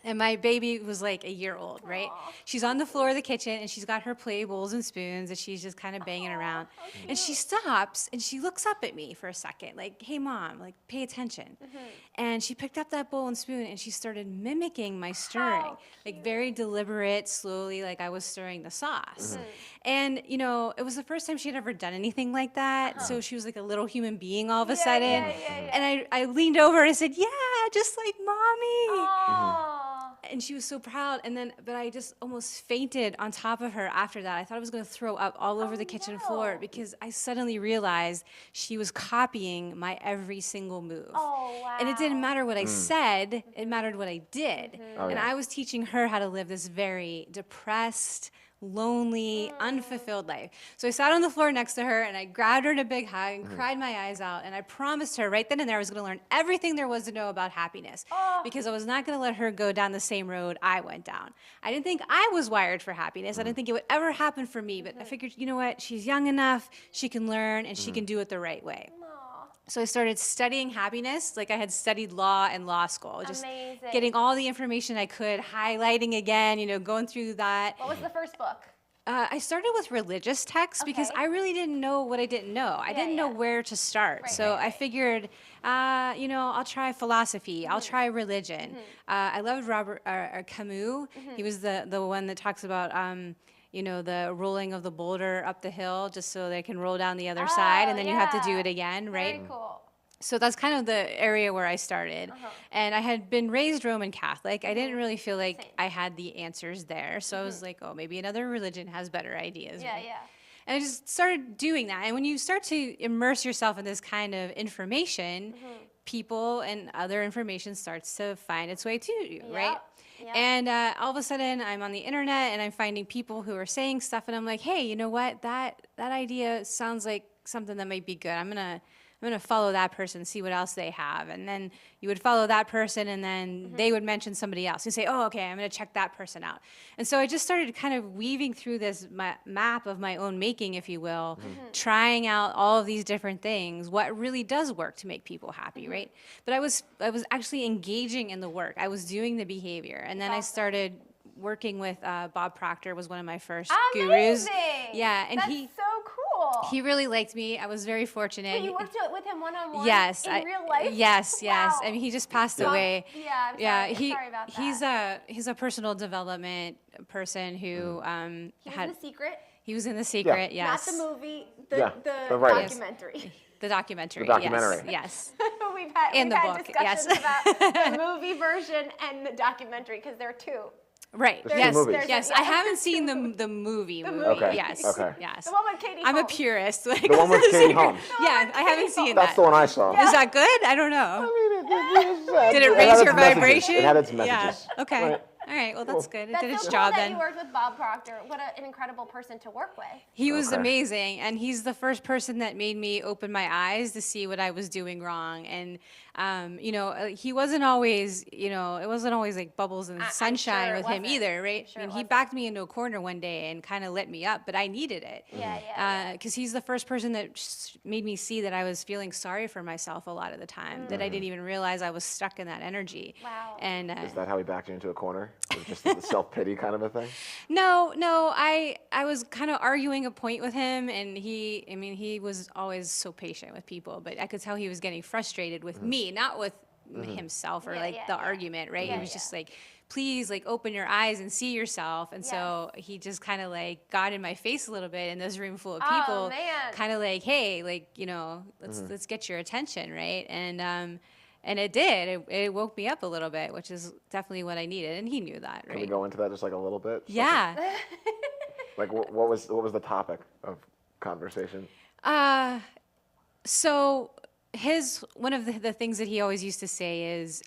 And my baby was like a year old, right? She's on the floor of the kitchen and she's got her play bowls and spoons and she's just kind of banging around. And she stops and she looks up at me for a second, like, hey, Mom, like, pay attention. And she picked up that bowl and spoon and she started mimicking my stirring, like very deliberate, slowly, like I was stirring the sauce. And, you know, it was the first time she had ever done anything like that. So she was like a little human being all of a sudden. And I leaned over and I said, yeah, just like Mommy. And she was so proud. And then, but I just almost fainted on top of her after that. I thought I was going to throw up all over the kitchen floor because I suddenly realized she was copying my every single move. Oh, wow. And it didn't matter what I said, it mattered what I did. Oh, and yeah. I was teaching her how to live this very depressed, lonely, unfulfilled life. So I sat on the floor next to her and I grabbed her in a big hug and cried my eyes out. And I promised her right then and there I was going to learn everything there was to know about happiness because I was not going to let her go down the same road I went down. I didn't think I was wired for happiness. I didn't think it would ever happen for me. But I figured, you know what? She's young enough. She can learn and she can do it the right way. So I started studying happiness like I had studied law in law school. Just Amazing. getting all the information I could, highlighting again, you know, going through that. What was the first book? I started with religious texts because I really didn't know what I didn't know. I didn't know where to start. So I figured, you know, I'll try philosophy. I'll try religion. I loved Robert Camus. He was the one that talks about, you know, the rolling of the boulder up the hill just so they can roll down the other side, and then you have to do it again, right? Very cool. So that's kind of the area where I started. And I had been raised Roman Catholic. I didn't really feel like I had the answers there. So I was like, oh, maybe another religion has better ideas. Yeah, right? yeah. And I just started doing that. And when you start to immerse yourself in this kind of information, people and other information starts to find its way to you, right? Yep. And all of a sudden, I'm on the internet and I'm finding people who are saying stuff, and I'm like, hey, you know what? That idea sounds like something that might be good. I'm gonna follow that person, see what else they have, and then you would follow that person, and then they would mention somebody else. You say, oh, okay, I'm gonna check that person out. And so I just started kind of weaving through this map of my own making, if you will, trying out all of these different things, what really does work to make people happy, right? But I was actually engaging in the work. I was doing the behavior, and then I started working with Bob Proctor was one of my first gurus. Yeah, and That's so cool. he really liked me. I was very fortunate. So you worked with him one-on-one Yes, in real life? Yes, yes. Wow. I mean, he just passed away. Yeah, I'm sorry about that. He's a personal development person who He was in The Secret? He was in The Secret. Yeah. Yes. Not the movie, Yeah, the the writers. documentary. The documentary. The documentary. Yes. we've had And we've the had book, discussions yes. about the movie version and the documentary because there are two. Right. There's Yes. two movies. Yes. I haven't seen the movie. Okay. Yes. Okay. Yes. The one with Katie I'm a Holmes. purist. The one with Katie Holmes. Yeah, I haven't seen That's that. the one I saw. Is that good? I don't know. Did it had raise its your messages. vibration? It had its Yeah. messages. Okay. Right. All right. Well, that's good. It That's did its so job cool that then. you worked with Bob Proctor. What an incredible person to work with. He was Okay. amazing, and he's the first person that made me open my eyes to see what I was doing wrong. And you know, he wasn't always, you know, it wasn't always like bubbles and sunshine sure it with him wasn't. either, right? Sure I mean, it he wasn't. backed me into a corner one day and kind of lit me up, but I needed it. Yeah. Because he's the first person that made me see that I was feeling sorry for myself a lot of the time, that I didn't even realize I was stuck in that energy. Wow. And Is that how he backed you into a corner? Was it just the self-pity kind of a thing? no, I was kind of arguing a point with him, and he was always so patient with people, but I could tell he was getting frustrated with me, not with himself or the argument, right? He was just like, please, like, open your eyes and see yourself. And so he just kind of like got in my face a little bit in this room full of people, kind of like, hey, like, you know, let's get your attention, right? And it did. It woke me up a little bit, which is definitely what I needed, and he knew that, right? Can we go into that just like a little bit? Yeah. Like what was the topic of conversation? So one of the things that he always used to say is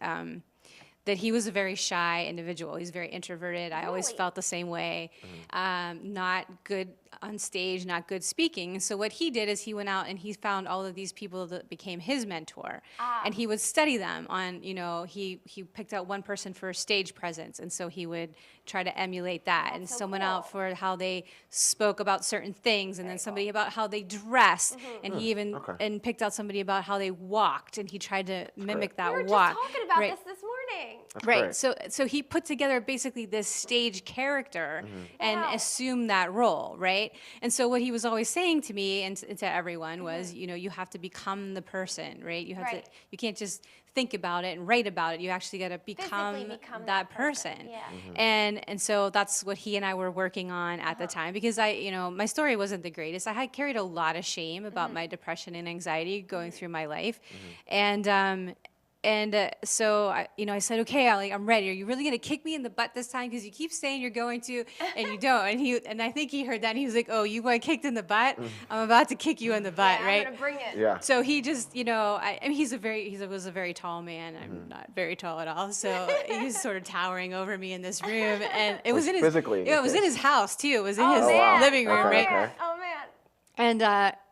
that he was a very shy individual. He's very introverted. I always felt the same way. Not good on stage, not good speaking. So what he did is he went out and he found all of these people that became his mentor. And he would study them on, he picked out one person for stage presence. And so he would try to emulate that. And someone out for how they spoke about certain things. And then somebody about how they dressed. And he even and picked out somebody about how they walked. And he tried to mimic that We were walk. just talking about this morning. Right. So he put together basically this stage character and assumed that role, right? And so what he was always saying to me and to everyone was, you have to become the person, right? You have to, you can't just think about it and write about it. You actually got to become that person. Yeah. And so that's what he and I were working on at the time, because my story wasn't the greatest. I had carried a lot of shame about my depression and anxiety going through my life. So I said, okay, I'm ready. Are you really gonna kick me in the butt this time? Because you keep saying you're going to, and you don't. And I think he heard that. And he was like, oh, you got kicked in the butt? I'm about to kick you in the butt, right? I'm gonna bring it. Yeah. So he just, he was a very tall man. I'm not very tall at all. So he was sort of towering over me in this room, and it was in his physically. it was in his house too. It was in his man. living room, right? Okay. Oh man.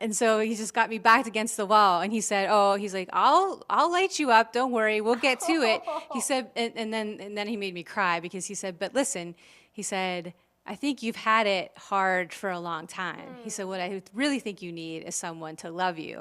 And so he just got me backed against the wall, and he said, he's like, I'll light you up. Don't worry, we'll get to it. He said, and then he made me cry, because he said, but listen, he said, I think you've had it hard for a long time. He said, what I really think you need is someone to love you.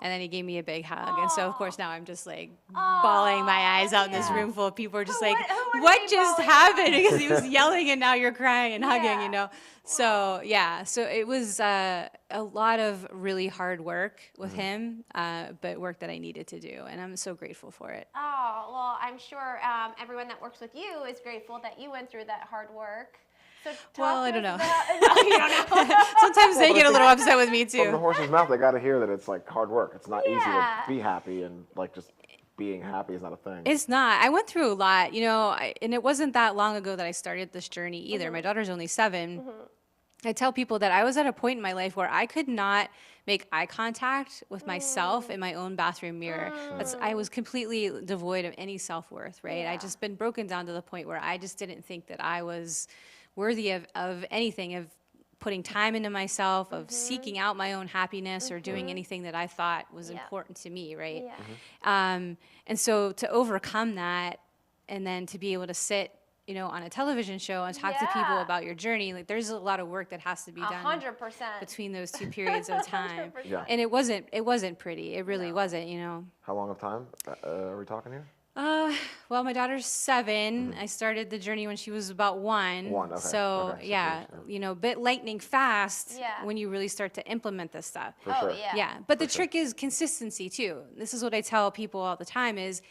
And then he gave me a big hug. And so, of course, now I'm just like bawling my eyes out in this room full of people are just like, what just happened? Because he was yelling and now you're crying and hugging, So, so it was a lot of really hard work with him, but work that I needed to do. And I'm so grateful for it. Oh, well, I'm sure everyone that works with you is grateful that you went through that hard work. So I don't know. No, you don't know. Sometimes they get a little upset with me From the too. horse's mouth, they got to hear that it's like hard work. It's not easy to be happy, and like just being happy is not a thing. It's not. I went through a lot, and it wasn't that long ago that I started this journey either. My daughter's only 7. I tell people that I was at a point in my life where I could not make eye contact with myself in my own bathroom mirror. I was completely devoid of any self-worth, right? I just been broken down to the point where I just didn't think that I was worthy of anything, of putting time into myself, of seeking out my own happiness or doing anything that I thought was important to me, right? And so to overcome that, and then to be able to sit on a television show and talk to people about your journey, like there's a lot of work that has to be done 100%. between those two periods of time. 100%. Yeah. And it wasn't pretty. It really wasn't, How long of time are we talking here? Well, my daughter's 7. I started the journey when she was about 1. 1, okay. So, Okay, yeah, so bit lightning fast Yeah. when you really start to implement this stuff. For sure. Yeah. Yeah, but the trick is consistency too. This is what I tell people all the time is,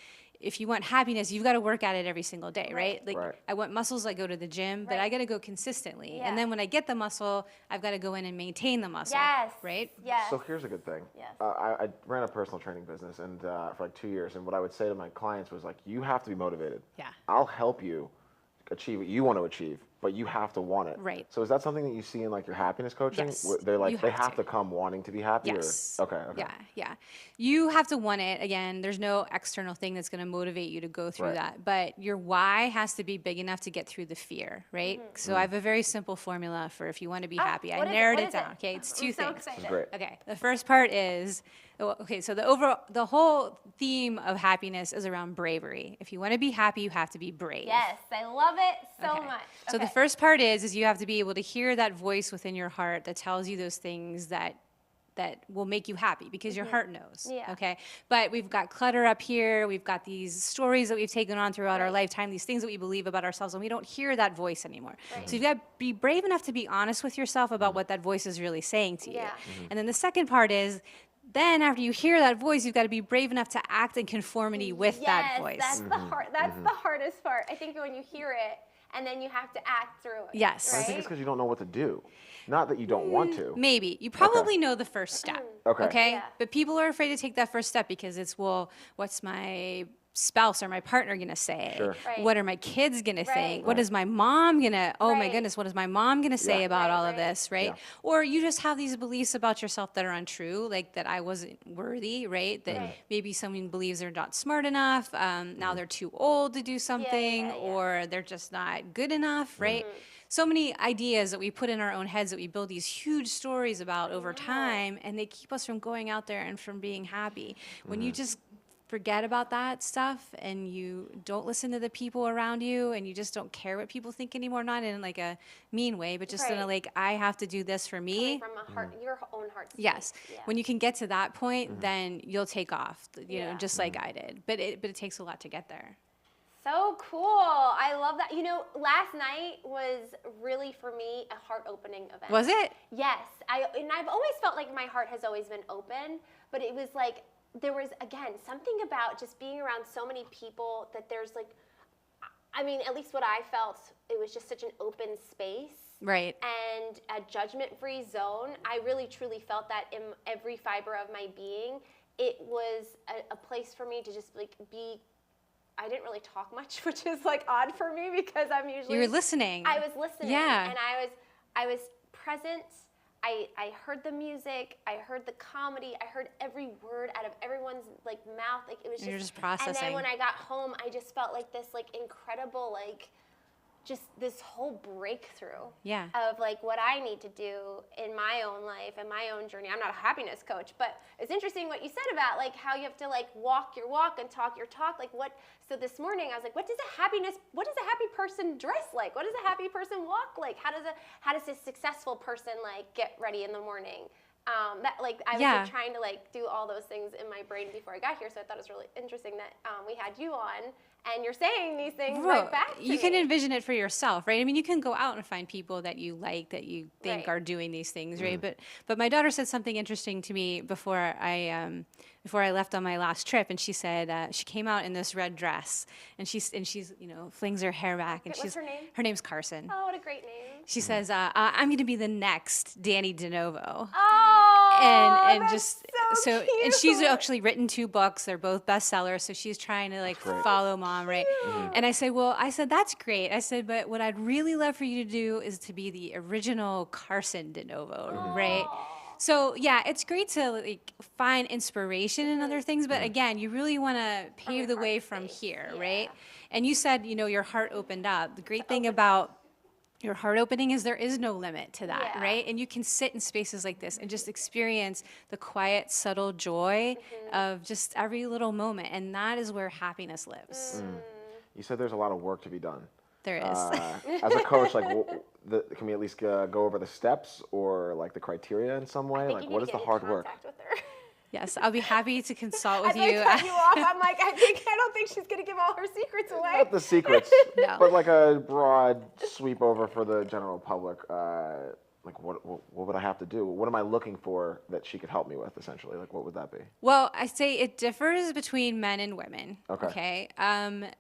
if you want happiness, you've got to work at it every single day, right? Like Right. I want muscles, I go to the gym, but I got to go consistently. Yeah. And then when I get the muscle, I've got to go in and maintain the muscle. Yes. Right? Yes. So here's a good thing. Yes. I ran a personal training business and for like 2 years, and what I would say to my clients was like, you have to be motivated. Yeah. I'll help you achieve what you want to achieve, but you have to want it. Right. So is that something that you see in like your happiness coaching? Yes. Where they're like You they have have to. to come wanting to be happy. Yes. Or, okay. Yeah. You have to want it. Again, there's no external thing that's going to motivate you to go through Right. that. But your why has to be big enough to get through the fear, right? So I have a very simple formula for if you want to be happy. I what is it? narrowed What it is down. it? Okay, it's I'm 2 so things. excited. This is great. Okay, the first part is, so the whole theme of happiness is around bravery. If you want to be happy, you have to be brave. Yes, I love it so Okay. much. So the first part is you have to be able to hear that voice within your heart that tells you those things that will make you happy, because your heart knows. Yeah. Okay. But we've got clutter up here. We've got these stories that we've taken on throughout our lifetime, these things that we believe about ourselves, and we don't hear that voice anymore. So you've got to be brave enough to be honest with yourself about what that voice is really saying to you. Yeah. And then the second part is, then after you hear that voice, you've got to be brave enough to act in conformity with that voice. That's the hard. That's the hardest part. I think when you hear it and then you have to act through it. Yes. I think Right? it's because you don't know what to do, not that you don't want to. Maybe. You probably know the first step. Okay. Okay? Yeah. But people are afraid to take that first step because it's, well, what's my spouse or my partner gonna say? Sure. Right. What are my kids gonna Right. think? What is my mom gonna, oh my Right. goodness, what is my mom gonna say Yeah. about Right, all of right. this, right? Yeah. Or you just have these beliefs about yourself that are untrue, like that I wasn't worthy, right? That Right. maybe someone believes they're not smart enough, now they're too old to do something, yeah. or they're just not good enough, right? Mm-hmm. So many ideas that we put in our own heads that we build these huge stories about over time, and they keep us from going out there and from being happy. When you just forget about that stuff and you don't listen to the people around you and you just don't care what people think anymore, not in like a mean way, but just in a Right. like, I have to do this for me. Coming from a heart, your own heart space. Yes. Yeah. When you can get to that point, then you'll take off, you know, Yeah. just like I did. But it takes a lot to get there. So cool. I love that. You know, last night was really for me a heart-opening event. Was it? Yes. I've always felt like my heart has always been open, but it was like there was again something about just being around so many people that there's like I mean, at least what I felt, it was just such an open space. Right. And a judgment-free zone. I really truly felt that in every fiber of my being. It was a place for me to just like be I didn't really talk much, which is like odd for me because I'm usually You were listening. I was listening. Yeah. And I was present. I heard the music, I heard the comedy, I heard every word out of everyone's like mouth. Like it was You're just just processing. And then when I got home, I just felt like this like incredible like just this whole breakthrough Yeah. of like what I need to do in my own life and my own journey. I'm not a happiness coach, but it's interesting what you said about like how you have to like walk your walk and talk your talk. Like what, so this morning I was like, what does a happy person dress like? What does a happy person walk like? How does a successful person like get ready in the morning? That like I was Yeah. like, trying to like do all those things in my brain before I got here. So I thought it was really interesting that we had you on and you're saying these things Well, right back to you can me. envision it for yourself, right? I mean, you can go out and find people that you like, that you think Right. are doing these things, right? But my daughter said something interesting to me before I left on my last trip, and she said she came out in this red dress, and she's you know flings her hair back, and What's her name? her name's Carson. Oh, what a great name. She says, I'm going to be the next Danny DeNovo. Oh, and that's just so and she's cute. actually written 2 books. They're both bestsellers, so she's trying to like follow mom, right? And I said that's great. I said, but what I'd really love for you to do is to be the original Carson DeNovo, right? So yeah, it's great to like find inspiration in other things, but again, you really want to pave the way from here, right? And you said, you know, your heart opened up. The great thing about your heart opening is there is no limit to that, Yeah. right? And you can sit in spaces like this and just experience the quiet, subtle joy of just every little moment. And that is where happiness lives. You said there's a lot of work to be done. There is. As a coach, like, can we at least go over the steps or like the criteria in some way? Like, what is the hard work? With her. Yes, I'll be happy to consult with As you. I cut you off, I'm like, I don't think she's gonna give all her secrets away. Not the secrets, No. but like a broad sweep over for the general public. Like, what would I have to do? What am I looking for that she could help me with, essentially? Like, what would that be? Well, I say it differs between men and women. Okay.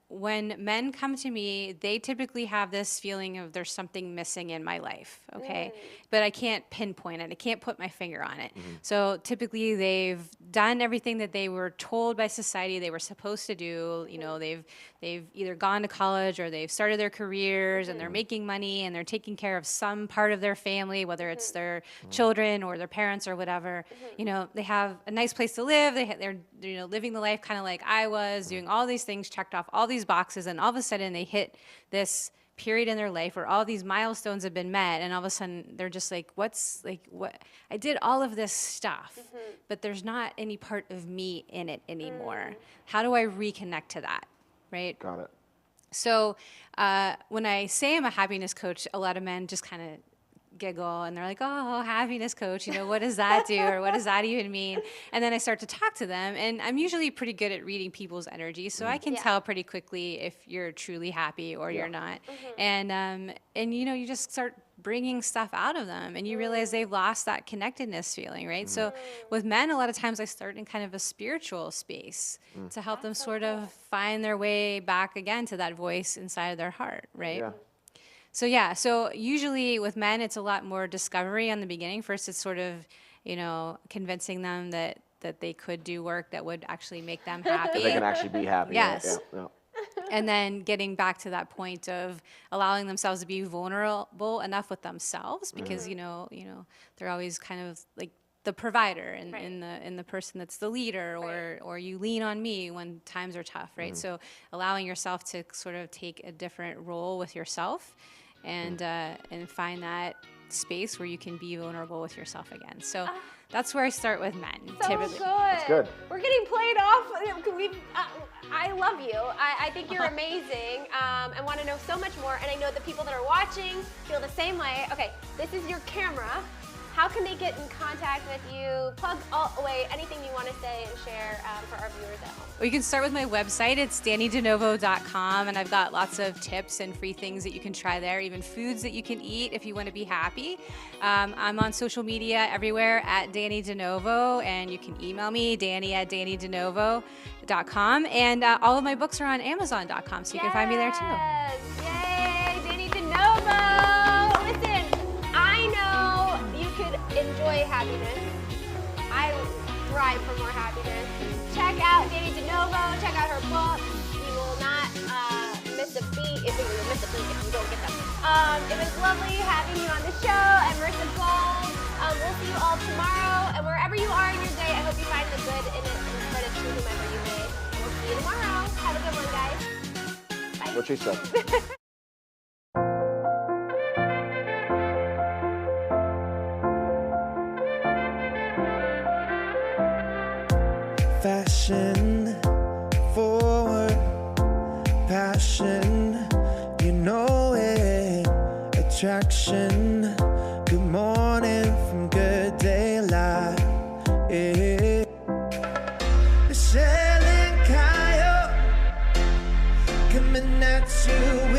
When men come to me, they typically have this feeling of there's something missing in my life. Okay. But I can't pinpoint it. I can't put my finger on it. So typically they've done everything that they were told by society they were supposed to do. You know, they've either gone to college or they've started their careers and they're making money and they're taking care of some part of their family, whether it's their children or their parents or whatever. You know, they have a nice place to live. They're you know living the life kind of like I was, doing all these things, checked off all these boxes, and all of a sudden they hit this period in their life where all these milestones have been met, and all of a sudden they're just like, what I did all of this stuff, but there's not any part of me in it anymore. How do I reconnect to that, right? Got it. So when I say I'm a happiness coach, a lot of men just kind of giggle and they're like, oh, happiness coach, you know, what does that do? Or what does that even mean? And then I start to talk to them, and I'm usually pretty good at reading people's energy. So I can tell pretty quickly if you're truly happy or you're not. And you know, you just start bringing stuff out of them and you realize they've lost that connectedness feeling, right? So with men, a lot of times I start in kind of a spiritual space to help them sort of find their way back again to that voice inside of their heart, right? Yeah. So usually with men, it's a lot more discovery on the beginning. First, it's sort of, you know, convincing them that that they could do work that would actually make them happy. They can actually be happy. Yes. Yeah. And then getting back to that point of allowing themselves to be vulnerable enough with themselves, because you know they're always kind of like the provider and in the person that's the leader, or you lean on me when times are tough, right? So allowing yourself to sort of take a different role with yourself, and find that space where you can be vulnerable with yourself again. So that's where I start with men. So typically. good. That's good. We're getting played off. I love you. I think you're amazing, and want to know so much more. And I know the people that are watching feel the same way. Okay, this is your camera. How can they get in contact with you? Plug away anything you want to say and share for our viewers at home. Well, you can start with my website. It's DannyDeNovo.com, and I've got lots of tips and free things that you can try there, even foods that you can eat if you want to be happy. I'm on social media everywhere at Danny DeNovo, and you can email me, Danny@DannyDeNovo.com, and all of my books are on Amazon.com, so you can find me there too. Yay, Danny DeNovo! Listen, I know you could enjoy happiness. I thrive for more happiness. Check out Danny DeNovo. Check out her book. You will not miss a beat if you don't get them. It was lovely having you on the show. I'm Marissa Gold. We'll see you all tomorrow. And wherever you are in your day, I hope you find the good in it and spread it to whomever you may. We'll see you tomorrow. Have a good one, guys. Bye. What she said. Fashion forward, passion, you know it. Attraction, good morning from good daylight. Yeah. Michelle and Kyle coming at you